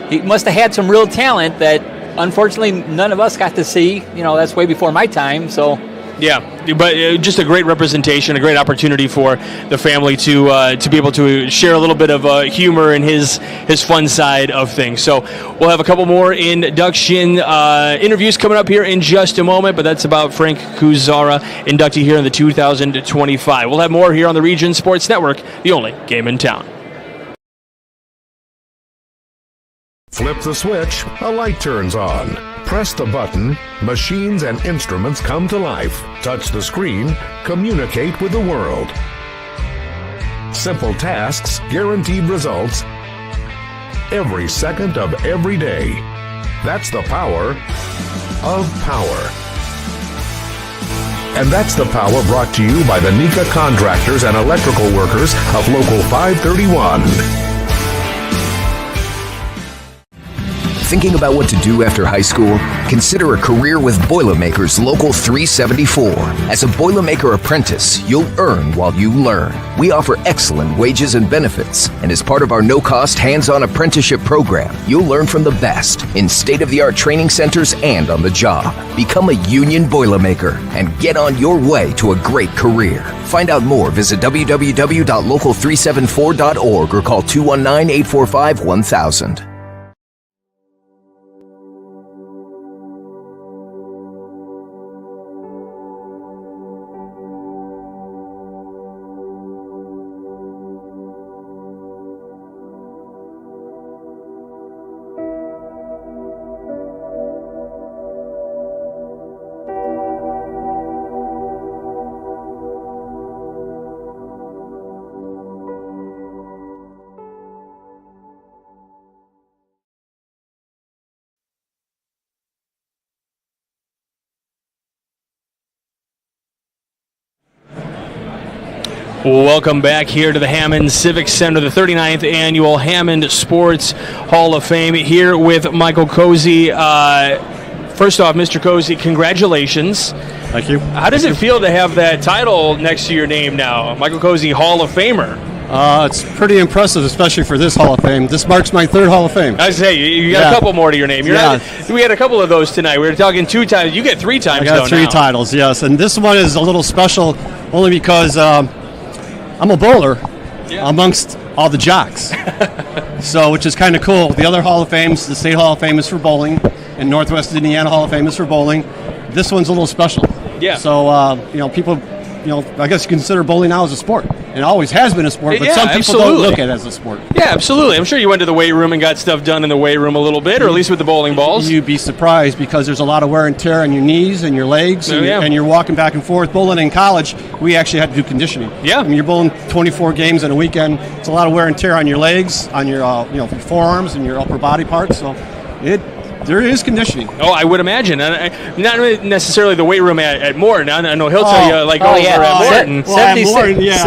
he must have had some real talent that unfortunately none of us got to see. That's way before my time. So yeah, but just a great representation, a great opportunity for the family to be able to share a little bit of humor in his fun side of things. So we'll have a couple more induction interviews coming up here in just a moment, but that's about Frank Kuzara, inductee here in the 2025. We'll have more here on the Region Sports Network, the only game in town. Flip the switch, a light turns on. Press the button, machines and instruments come to life. Touch the screen, communicate with the world. Simple tasks, guaranteed results, every second of every day. That's the power of power. And that's the power brought to you by the Nika Contractors and Electrical Workers of Local 531. Thinking about what to do after high school? Consider a career with Boilermakers Local 374. As a Boilermaker apprentice, you'll earn while you learn. We offer excellent wages and benefits, and as part of our no-cost hands-on apprenticeship program, you'll learn from the best in state-of-the-art training centers and on the job. Become a union Boilermaker and get on your way to a great career. Find out more, visit www.local374.org or call 219-845-1000. Welcome back here to the Hammond Civic Center, the 39th Annual Hammond Sports Hall of Fame, here with Michael Cozy. First off, Mr. Cozy, congratulations. Thank you. How does it feel to have that title next to your name now, Michael Cozy Hall of Famer? It's pretty impressive, especially for this Hall of Fame. This marks my third Hall of Fame. I say, you got a couple more to your name. We had a couple of those tonight. We were talking 2 times. You get 3 times, I got 3 titles, yes. And this one is a little special only because I'm a bowler amongst all the jocks. So, which is kind of cool. The other Hall of Fames, the State Hall of Fame is for bowling, and Northwest Indiana Hall of Fame is for bowling. This one's a little special. Yeah. So, people, I guess you consider bowling now as a sport. It always has been a sport, but some people don't look at it as a sport. Yeah, absolutely. I'm sure you went to the weight room and got stuff done in the weight room a little bit, or at least with the bowling balls. You'd be surprised because there's a lot of wear and tear on your knees and your legs, and you're walking back and forth. Bowling in college, we actually had to do conditioning. Yeah. I mean, you're bowling 24 games in a weekend. It's a lot of wear and tear on your legs, on your your forearms and your upper body parts. So there is conditioning. Oh, I would imagine. And not necessarily the weight room at Morton. I know he'll tell you, over at Morton.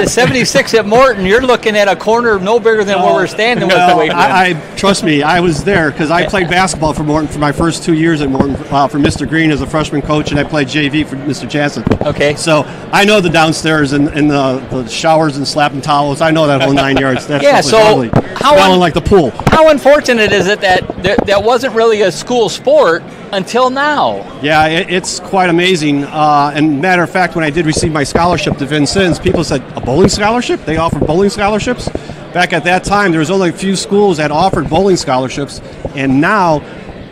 76 at Morton, you're looking at a corner no bigger than where we're standing with the weight room. Trust me, I was there because I played basketball for Morton for my first 2 years at Morton for Mr. Green as a freshman coach, and I played JV for Mr. Jansen. Okay. So I know the downstairs and the showers and slapping towels. I know that whole 9 yards. That stuff was ugly. Smelling like the pool. How unfortunate is it that that wasn't really a school sport until now? Yeah, it's quite amazing. And matter of fact, when I did receive my scholarship to Vincennes, people said, a bowling scholarship? They offered bowling scholarships? Back at that time, there was only a few schools that offered bowling scholarships, and now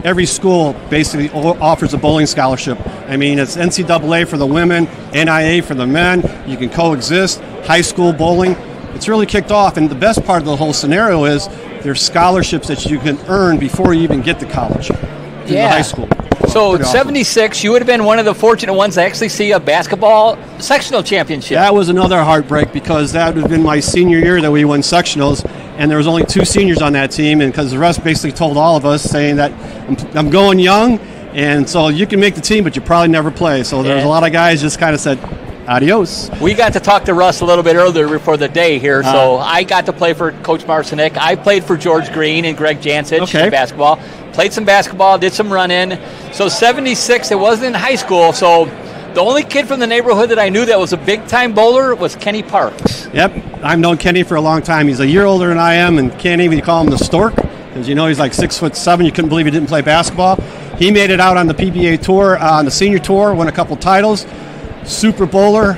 every school basically offers a bowling scholarship. I mean, it's NCAA for the women, NIA for the men. You can coexist. High school bowling. It's really kicked off, and the best part of the whole scenario is there's scholarships that you can earn before you even get to college. Yeah. High school. So 76, you would have been one of the fortunate ones to actually see a basketball sectional championship. That was another heartbreak because that would have been my senior year that we won sectionals, and there was only 2 seniors on that team, and because the rest basically told all of us saying that I'm going young, and so you can make the team, but you probably never play. So there's a lot of guys just kind of said, adios. We got to talk to Russ a little bit earlier before the day here, so I got to play for Coach Marcinek. I played for George Green and Greg Jancich in basketball. Played some basketball, did some run-in. So 76, it wasn't in high school, so the only kid from the neighborhood that I knew that was a big-time bowler was Kenny Parks. Yep, I've known Kenny for a long time. He's a year older than I am, and Kenny, we call him the Stork, because he's like 6'7". You couldn't believe he didn't play basketball. He made it out on the PBA tour, on the senior tour, won a couple titles. Super bowler,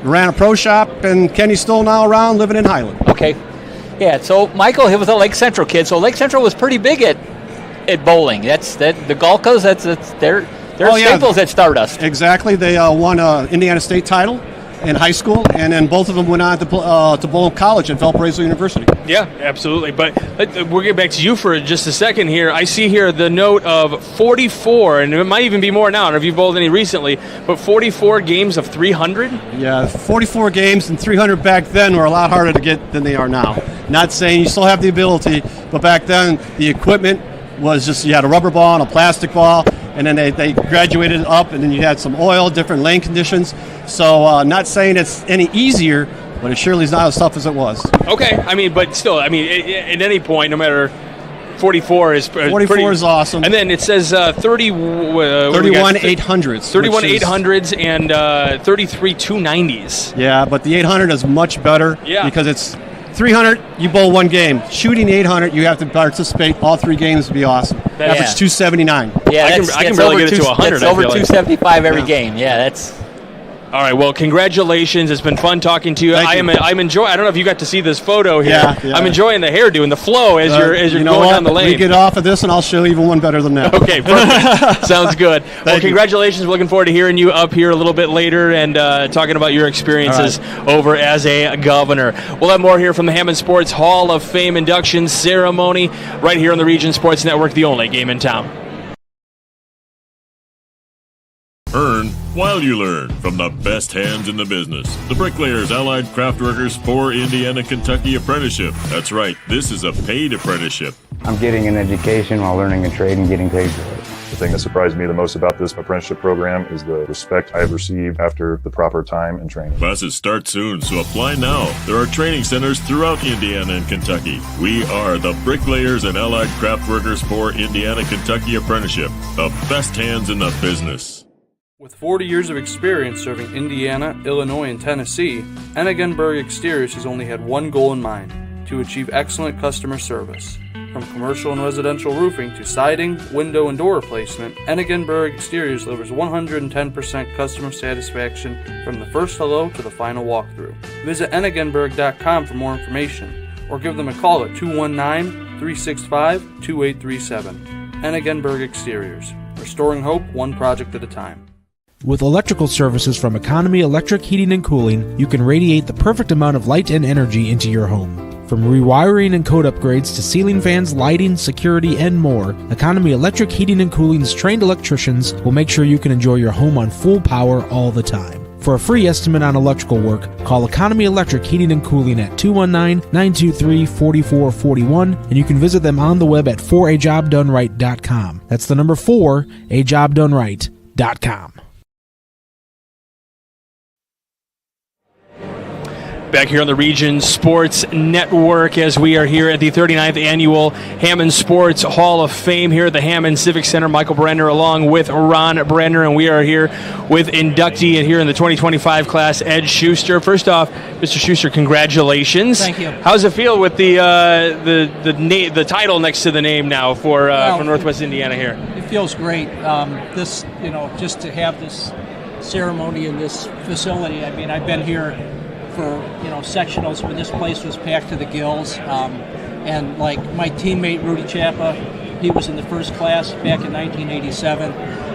ran a pro shop, and Kenny's still now around living in Highland. Okay. Yeah, so Michael, he was a Lake Central kid, so Lake Central was pretty big at bowling. The Gulkas, they're staples at Stardust. Exactly. They won an Indiana State title in high school, and then both of them went on to bowl college at Valparaiso University. Yeah, absolutely. But we'll get back to you for just a second here. I see here the note of 44, and it might even be more now. I don't know if you've bowled any recently, but 44 games of 300? Yeah, 44 games and 300 back then were a lot harder to get than they are now. Not saying you still have the ability, but back then the equipment was just, you had a rubber ball and a plastic ball, and then they graduated up, and then you had some oil, different lane conditions. So not saying it's any easier, but it surely is not as tough as it was. Okay, I mean, but still, I mean, at any point, no matter. 44 is is awesome. And then it says 31 800s. 31 800s and 33 290s. Yeah, but the 800 is much better because it's 300, you bowl one game. Shooting 800, you have to participate all 3 games to be awesome. Average 279. Yeah, I can barely get it to 100. It's over 275 every game. Yeah, that's... All right, well, congratulations. It's been fun talking to you. I'm enjoying. I don't know if you got to see this photo here. Yeah. I'm enjoying the hairdo and the flow as you're going down the lane. We get off of this, and I'll show you even one better than that. Okay, perfect. Sounds good. Well, congratulations. Looking forward to hearing you up here a little bit later and talking about your experiences over as a governor. We'll have more here from the Hammond Sports Hall of Fame induction ceremony right here on the Region Sports Network, the only game in town. Earn while you learn from the best hands in the business. The Bricklayers Allied Craft Workers for Indiana Kentucky Apprenticeship. That's right, this is a paid apprenticeship. I'm getting an education while learning a trade and getting paid for it. The thing that surprised me the most about this apprenticeship program is the respect I have received after the proper time and training. Classes start soon, so apply now. There are training centers throughout Indiana and Kentucky. We are the Bricklayers and Allied Craft Workers for Indiana Kentucky Apprenticeship. The best hands in the business. With 40 years of experience serving Indiana, Illinois, and Tennessee, Ennigenberg Exteriors has only had one goal in mind: to achieve excellent customer service. From commercial and residential roofing to siding, window, and door replacement, Ennigenberg Exteriors delivers 110% customer satisfaction from the first hello to the final walkthrough. Visit Ennigenberg.com for more information, or give them a call at 219-365-2837. Ennigenberg Exteriors, restoring hope one project at a time. With electrical services from Economy Electric Heating and Cooling, you can radiate the perfect amount of light and energy into your home. From rewiring and code upgrades to ceiling fans, lighting, security, and more, Economy Electric Heating and Cooling's trained electricians will make sure you can enjoy your home on full power all the time. For a free estimate on electrical work, call Economy Electric Heating and Cooling at 219-923-4441, and you can visit them on the web at 4ajobdoneright.com. That's the number 4ajobdoneright.com. Back here on the Region Sports Network as we are here at the 39th Annual Hammond Sports Hall of Fame here at the Hammond Civic Center. Michael Brenner along with Ron Brenner, and we are here with inductee and here in the 2025 class, Ed Schuster. First off, Mr. Schuster, congratulations. Thank you. How's it feel with the title next to the name now for Northwest Indiana here? It feels great. Just to have this ceremony in this facility. I mean, I've been here for sectionals where this place was packed to the gills, and like my teammate Rudy Chapa, he was in the first class back in 1987.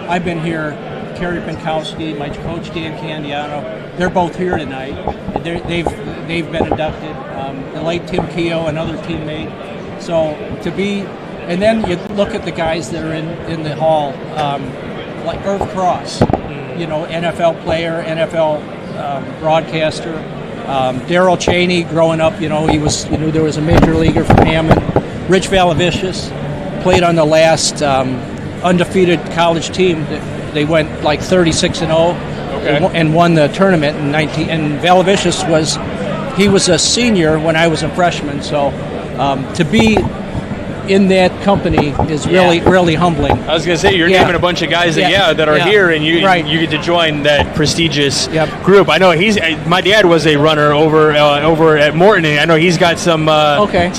I've been here. Kerry Pinkowski, my coach Dan Candiano, they're both here tonight. They've been inducted. The late Tim Keogh, another teammate. So to be, and then you look at the guys that are in the hall, like Irv Cross, NFL player, NFL broadcaster. Darrell Cheney, growing up, he was, there was a major leaguer from Hammond. Rich Valavicius played on the last undefeated college team. They went like 36-0 and won the tournament in 19. And Valavicius was a senior when I was a freshman. So to be in that company is really humbling. I was going to say, you're naming a bunch of guys that are here, and you get to join that prestigious group. I know my dad was a runner over at Morton, and I know he's got some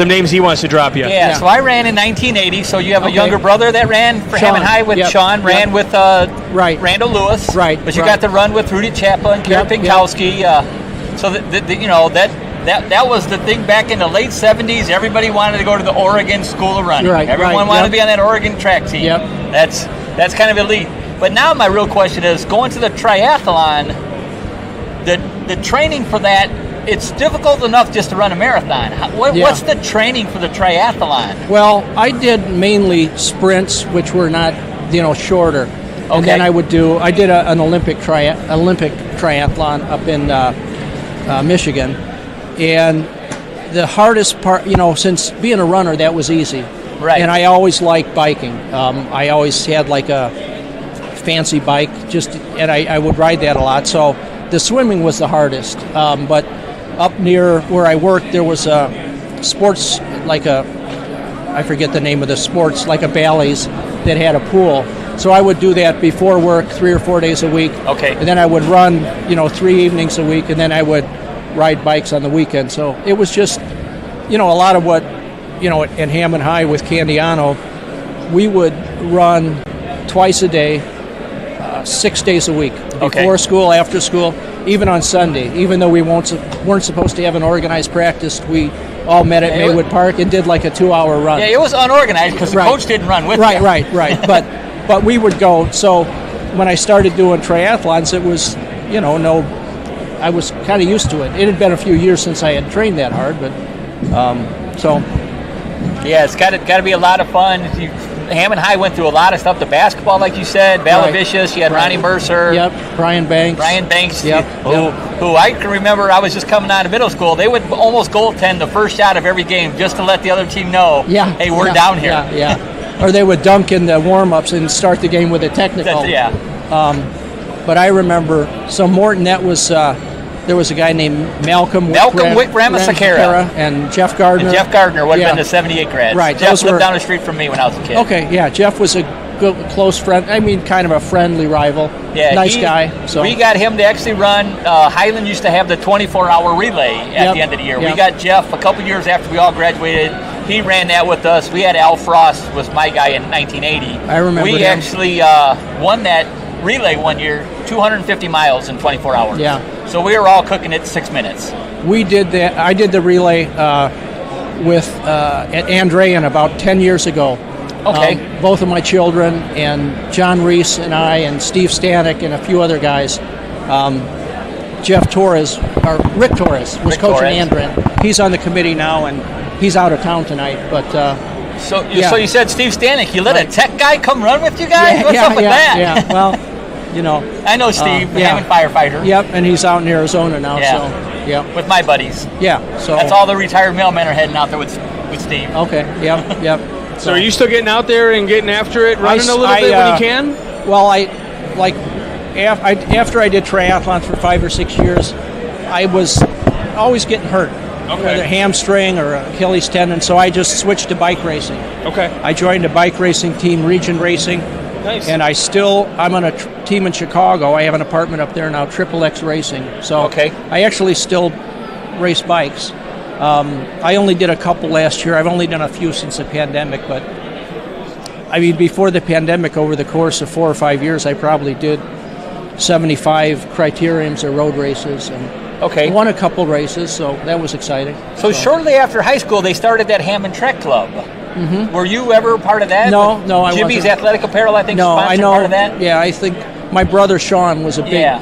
names he wants to drop you. Yeah, so I ran in 1980, so you have a younger brother that ran for Hammond High with Sean, ran with Randall Lewis. Right. But you got to run with Rudy Chapa and Kerry Pinkowski. So that was the thing back in the late 70s. Everybody wanted to go to the Oregon School of Running. Everyone wanted to be on that Oregon track team. That's kind of elite. But now my real question is, going to the triathlon, the training for that, it's difficult enough just to run a marathon. What's the training for the triathlon? Well, I did mainly sprints, which were not, shorter. And then I did an Olympic triathlon up in Michigan. And the hardest part, since being a runner, that was easy. Right. And I always liked biking. I always had like a fancy bike, and I would ride that a lot. So the swimming was the hardest. But up near where I worked, there was a sports, I forget the name of the sports, like a Bally's that had a pool. So I would do that before work 3 or 4 days a week. Okay. And then I would run, 3 evenings a week, and then I would ride bikes on the weekend. So it was just, a lot of what, at Hammond High with Candiano, we would run twice a day, 6 days a week. Before school, after school, even on Sunday. Even though we weren't supposed to have an organized practice, we all met at Maywood Park and did like a 2-hour run. Yeah, it was unorganized because the coach didn't run with you. Right. But we would go. So when I started doing triathlons, it was, I was kind of used to it. It had been a few years since I had trained that hard, but so. Yeah, it's got to be a lot of fun. Hammond High went through a lot of stuff. The basketball, like you said, Balavicius, you had Ronnie Mercer. Yep, Brian Banks. Yep. Who I can remember, I was just coming out of middle school. They would almost goaltend the first shot of every game just to let the other team know, hey, we're down here. Yeah. Or they would dunk in the warm-ups and start the game with a technical. But I remember, so Morton, there was a guy named Malcolm Wick Ramasakara and Jeff Gardner. Would have been the 78 grad. Right. Jeff lived down the street from me when I was a kid. Okay, yeah. Jeff was a good, close friend. I mean, kind of a friendly rival. Yeah, nice guy. So we got him to actually run. Highland used to have the 24-hour relay at the end of the year. We got Jeff a couple years after we all graduated. He ran that with us. We had Al Frost, was my guy in 1980. I remember We him. actually won that relay one year, 250 miles in 24 hours. Yeah. So we were all cooking it 6 minutes. We did that. I did the relay with at Andrean about 10 years ago. Okay. Both of my children and John Reese and I and Steve Stanek and a few other guys. Jeff Torres, or Rick Torres, was coaching Andrean. He's on the committee now, and he's out of town tonight. But so you said Steve Stanek. You let a tech guy come run with you guys? What's up with that? Yeah. Well. I know Steve, Hammond firefighter. Yep, and he's out in Arizona now. Yeah. So, with my buddies. Yeah, so that's all the retired mailmen are heading out there with Steve. Okay. Yep. So are you still getting out there and getting after it, running a little bit when you can? Well, after I did triathlons for 5 or 6 years, I was always getting hurt. Whether hamstring or Achilles tendon, so I just switched to bike racing. Okay. I joined a bike racing team, Region Racing. Nice. And I'm on a team in Chicago. I have an apartment up there now, Triple X Racing. So I actually still race bikes. I only did a couple last year. I've only done a few since the pandemic, but I mean, before the pandemic, over the course of 4 or 5 years, I probably did 75 criteriums or road races, and won a couple races, so that was exciting. So shortly after high school, they started that Hammond Trek Club. Mm-hmm. Were you ever part of that? No, I wasn't. Jimmy's Athletic Apparel, I think, no, sponsored I know, part of that? Yeah, I think my brother Sean was a big,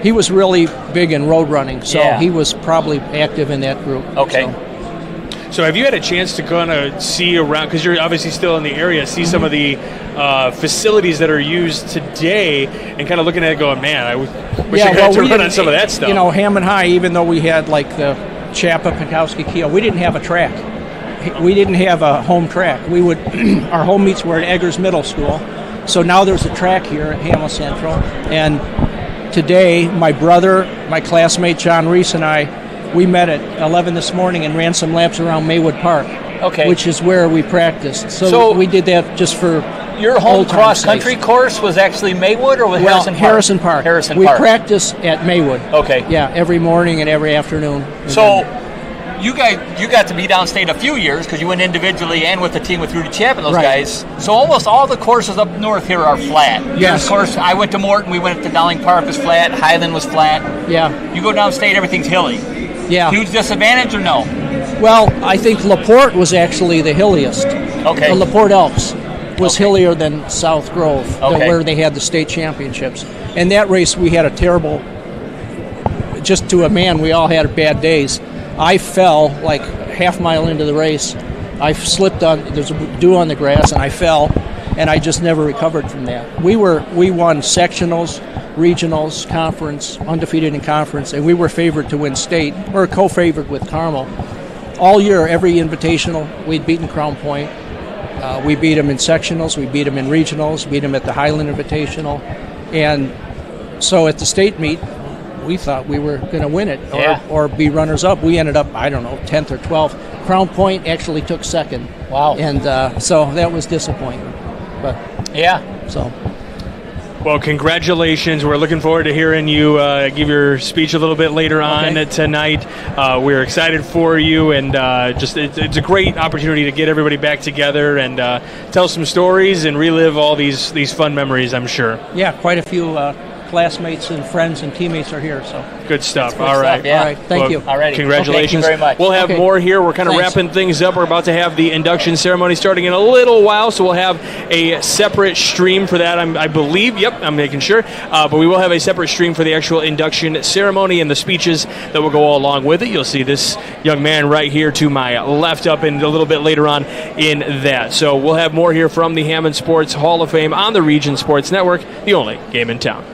he was really big in road running, so he was probably active in that group. Okay. So have you had a chance to kind of see around, because you're obviously still in the area, see some of the facilities that are used today, and kind of looking at it going, man, I wish I got to run on some of that stuff. Hammond High, even though we had like the Chapa, Penkowski, Keel, we didn't have a track. We didn't have a home track. We would our home meets were at Eggers Middle School. So now there's a track here at Hamel Central. And today, my brother, my classmate John Reese, and I, we met at 11 this morning and ran some laps around Maywood Park, which is where we practiced. So we did that just for your home cross-country course was actually Maywood or was Harrison Park? Harrison we Park. We practiced at Maywood. Okay. Yeah, every morning and every afternoon. So you got to be downstate a few years because you went individually and with the team with Rudy Chap and those guys. So almost all the courses up north here are flat. Yes. Of course, I went to Morton. We went to Dowling Park, was flat. Highland was flat. Yeah. You go downstate, everything's hilly. Yeah. Huge disadvantage or no? Well, I think LaPorte was actually the hilliest. Okay. The LaPorte Elks was hillier than South Grove, where they had the state championships. And that race, we had a terrible, just to a man, we all had bad days. I fell like half mile into the race. I slipped on, there's a dew on the grass, and I fell, and I just never recovered from that. We won sectionals, regionals, conference, undefeated in conference, and we were favored to win state. We were co-favored with Carmel. All year, every invitational, we'd beaten Crown Point. We beat them in sectionals, we beat them in regionals, beat them at the Highland Invitational, and so at the state meet, we thought we were going to win it or be runners-up. We ended up, 10th or 12th. Crown Point actually took second. Wow. And so that was disappointing. But so. Well, congratulations. We're looking forward to hearing you give your speech a little bit later on tonight. We're excited for you, and it's a great opportunity to get everybody back together and tell some stories and relive all these fun memories, I'm sure. Yeah, quite a few classmates and friends and teammates are here. So good stuff. Good All right. stuff. Yeah. All right. Thank you. All right. Congratulations. Thank you very much. We'll have more here. We're kind of wrapping things up. We're about to have the induction ceremony starting in a little while, so we'll have a separate stream for that, I believe. Yep, I'm making sure. But we will have a separate stream for the actual induction ceremony and the speeches that will go along with it. You'll see this young man right here to my left up and a little bit later on in that. So we'll have more here from the Hammond Sports Hall of Fame on the Region Sports Network, the only game in town.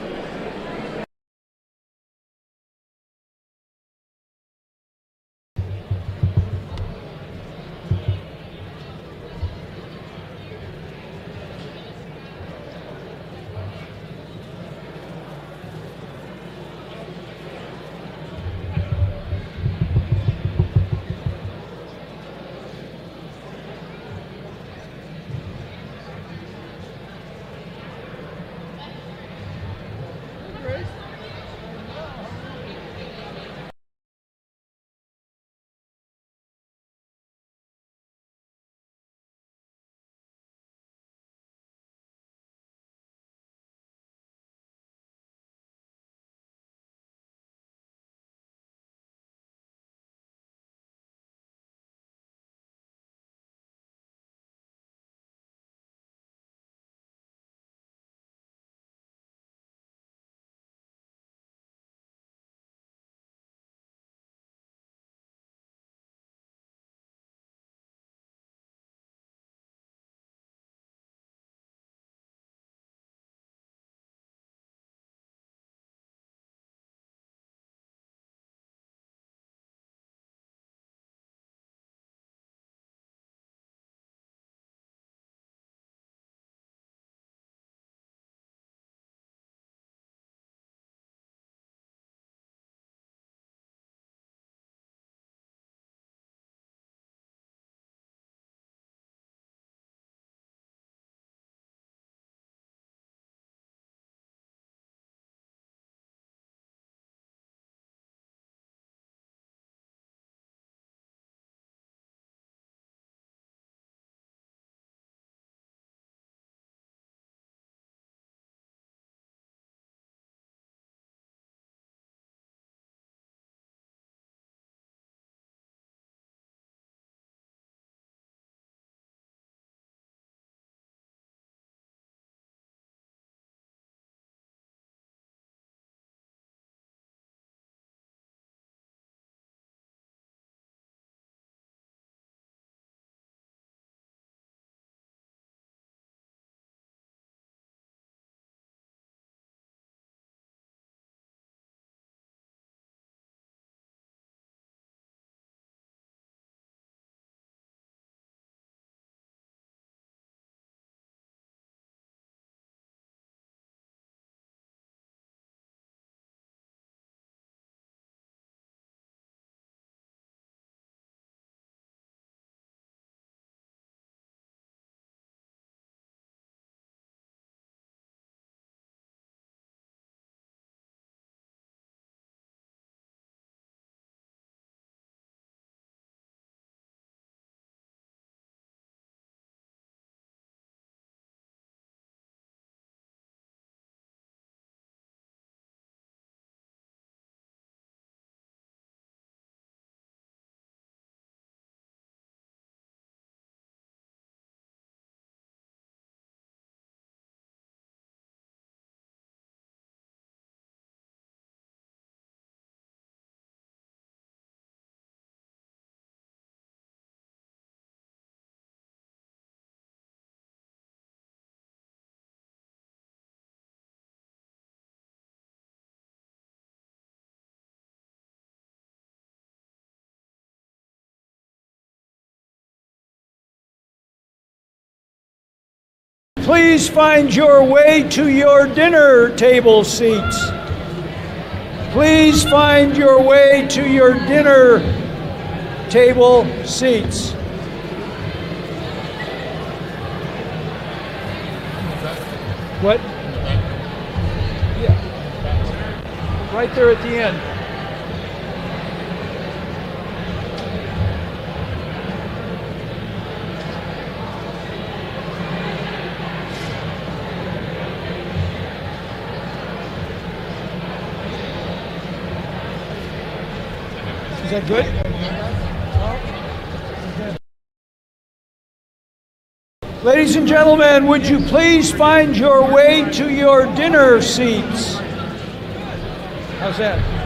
please find your way to your dinner table seats? Please find your way to your dinner table seats. What? Yeah. Right there at the end. Is that good? Ladies and gentlemen, would you please find your way to your dinner seats? How's that?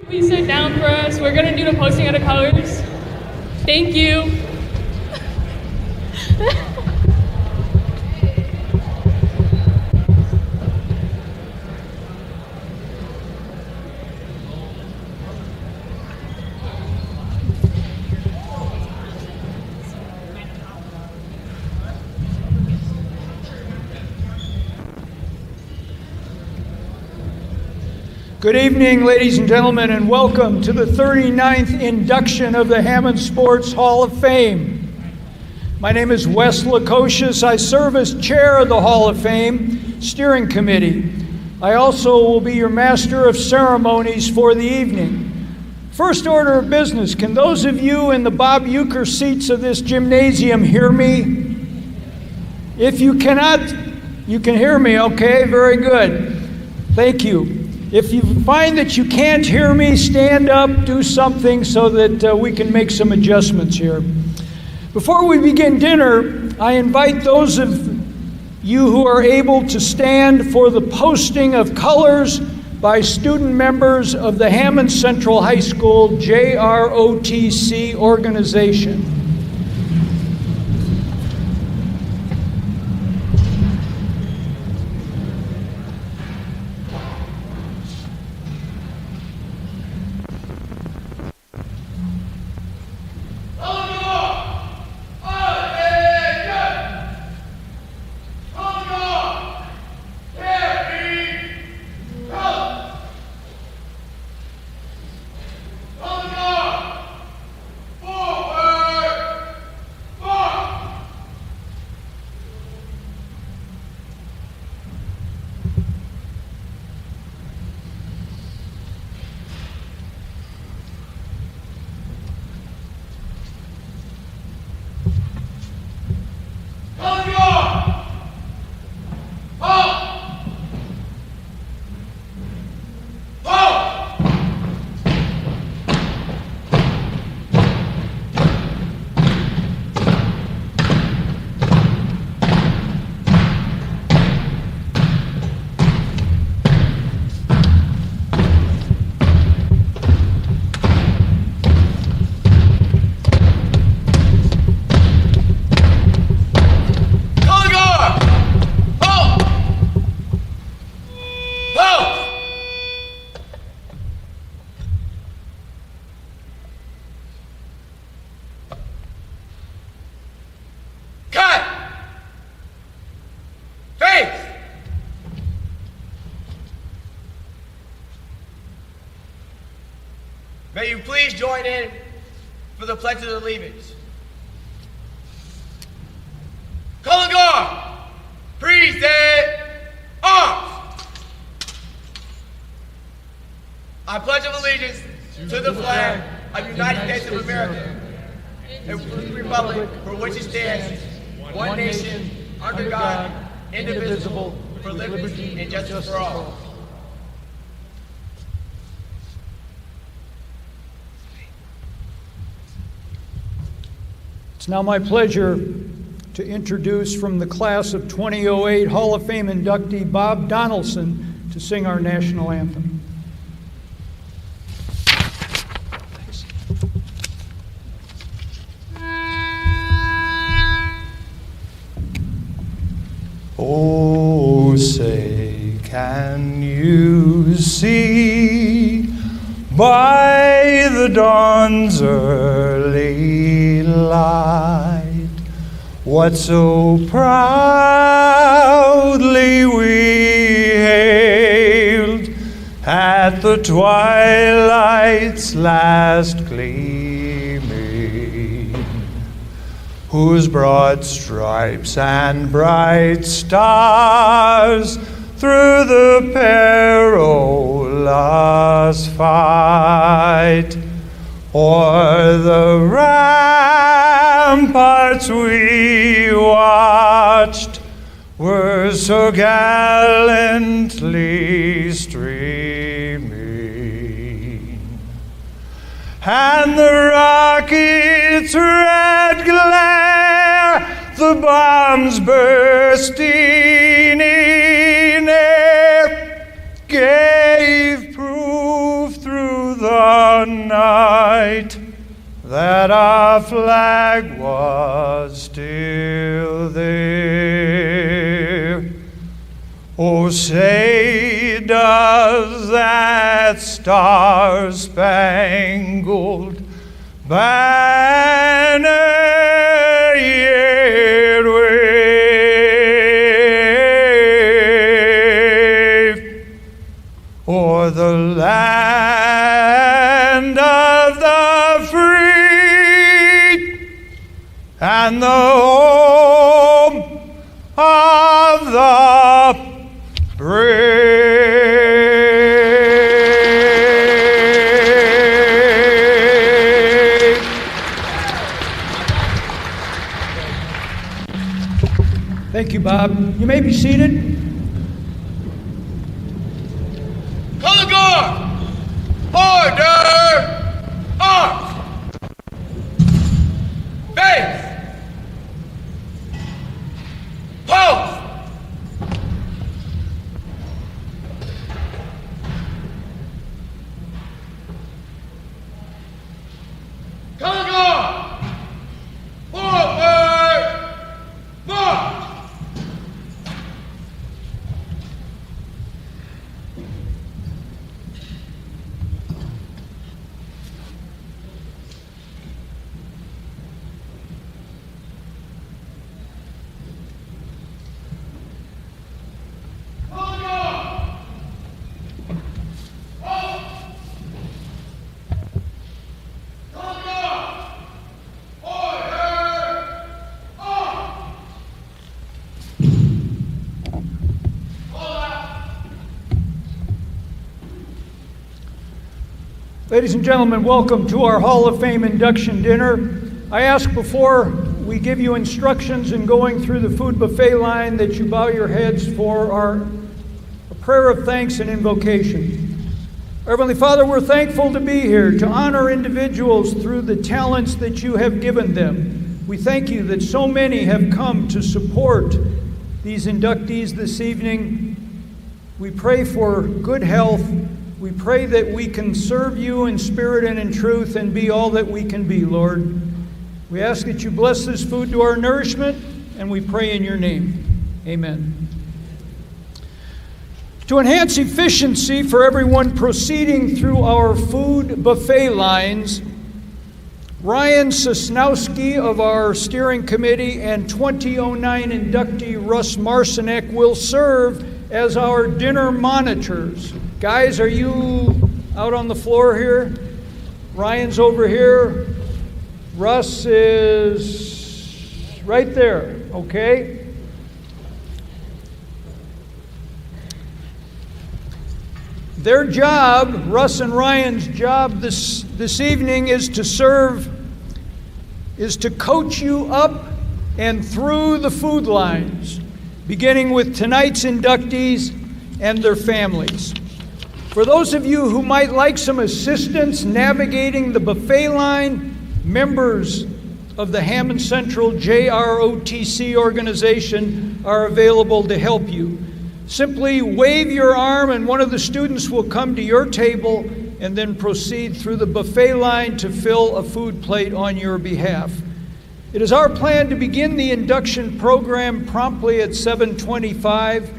Please sit down for us. We're going to do the posting of the colors. Thank you. Good evening, ladies and gentlemen, and welcome to the 39th induction of the Hammond Sports Hall of Fame. My name is Wes Lukosius. I serve as chair of the Hall of Fame Steering Committee. I also will be your master of ceremonies for the evening. First order of business, can those of you in the Bob Uecker seats of this gymnasium hear me? If you cannot, you can hear me, okay? Very good. Thank you. If you find that you can't hear me, stand up, do something so that we can make some adjustments here. Before we begin dinner, I invite those of you who are able to stand for the posting of colors by student members of the Hammond Central High School JROTC organization. May you please join in for the Pledge of Allegiance. Color guard, present arms. I pledge of allegiance to the flag of the United States of America and for the republic for which it stands, one nation, under God, indivisible, for liberty and justice for all. It's now my pleasure to introduce from the class of 2008 Hall of Fame inductee Bob Donaldson to sing our national anthem. Oh, say, can you see by the dawn's early light what so proudly we hailed at the twilight's last gleaming, whose broad stripes and bright stars through the perilous fight o'er the ramparts we watched were so gallantly streaming, and the rocket's red glare, the bombs bursting in air, gave proof through the night that our flag was still there. Oh, say, does that star-spangled banner yet wave o'er the land of the free and the home of the brave? Thank you, Bob. You may be seated. Color guard! Order! Arms! Face! Pose! Color guard! Forward! March! Ladies and gentlemen, welcome to our Hall of Fame induction dinner. I ask before we give you instructions in going through the food buffet line that you bow your heads for a prayer of thanks and invocation. Heavenly Father, we're thankful to be here to honor individuals through the talents that you have given them. We thank you that so many have come to support these inductees this evening. We pray for good health. We pray that we can serve you in spirit and in truth and be all that we can be, Lord. We ask that you bless this food to our nourishment, and we pray in your name. Amen. To enhance efficiency for everyone proceeding through our food buffet lines, Ryan Sosnowski of our steering committee and 2009 inductee Russ Marcinek will serve as our dinner monitors. Guys, are you out on the floor here? Ryan's over here. Russ is right there, okay? Their job, Russ and Ryan's job this evening, is to serve is to coach you up and through the food lines, beginning with tonight's inductees and their families. For those of you who might like some assistance navigating the buffet line, members of the Hammond Central JROTC organization are available to help you. Simply wave your arm and one of the students will come to your table and then proceed through the buffet line to fill a food plate on your behalf. It is our plan to begin the induction program promptly at 7:25.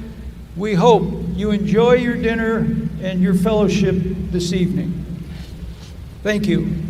We hope you enjoy your dinner and your fellowship this evening. Thank you.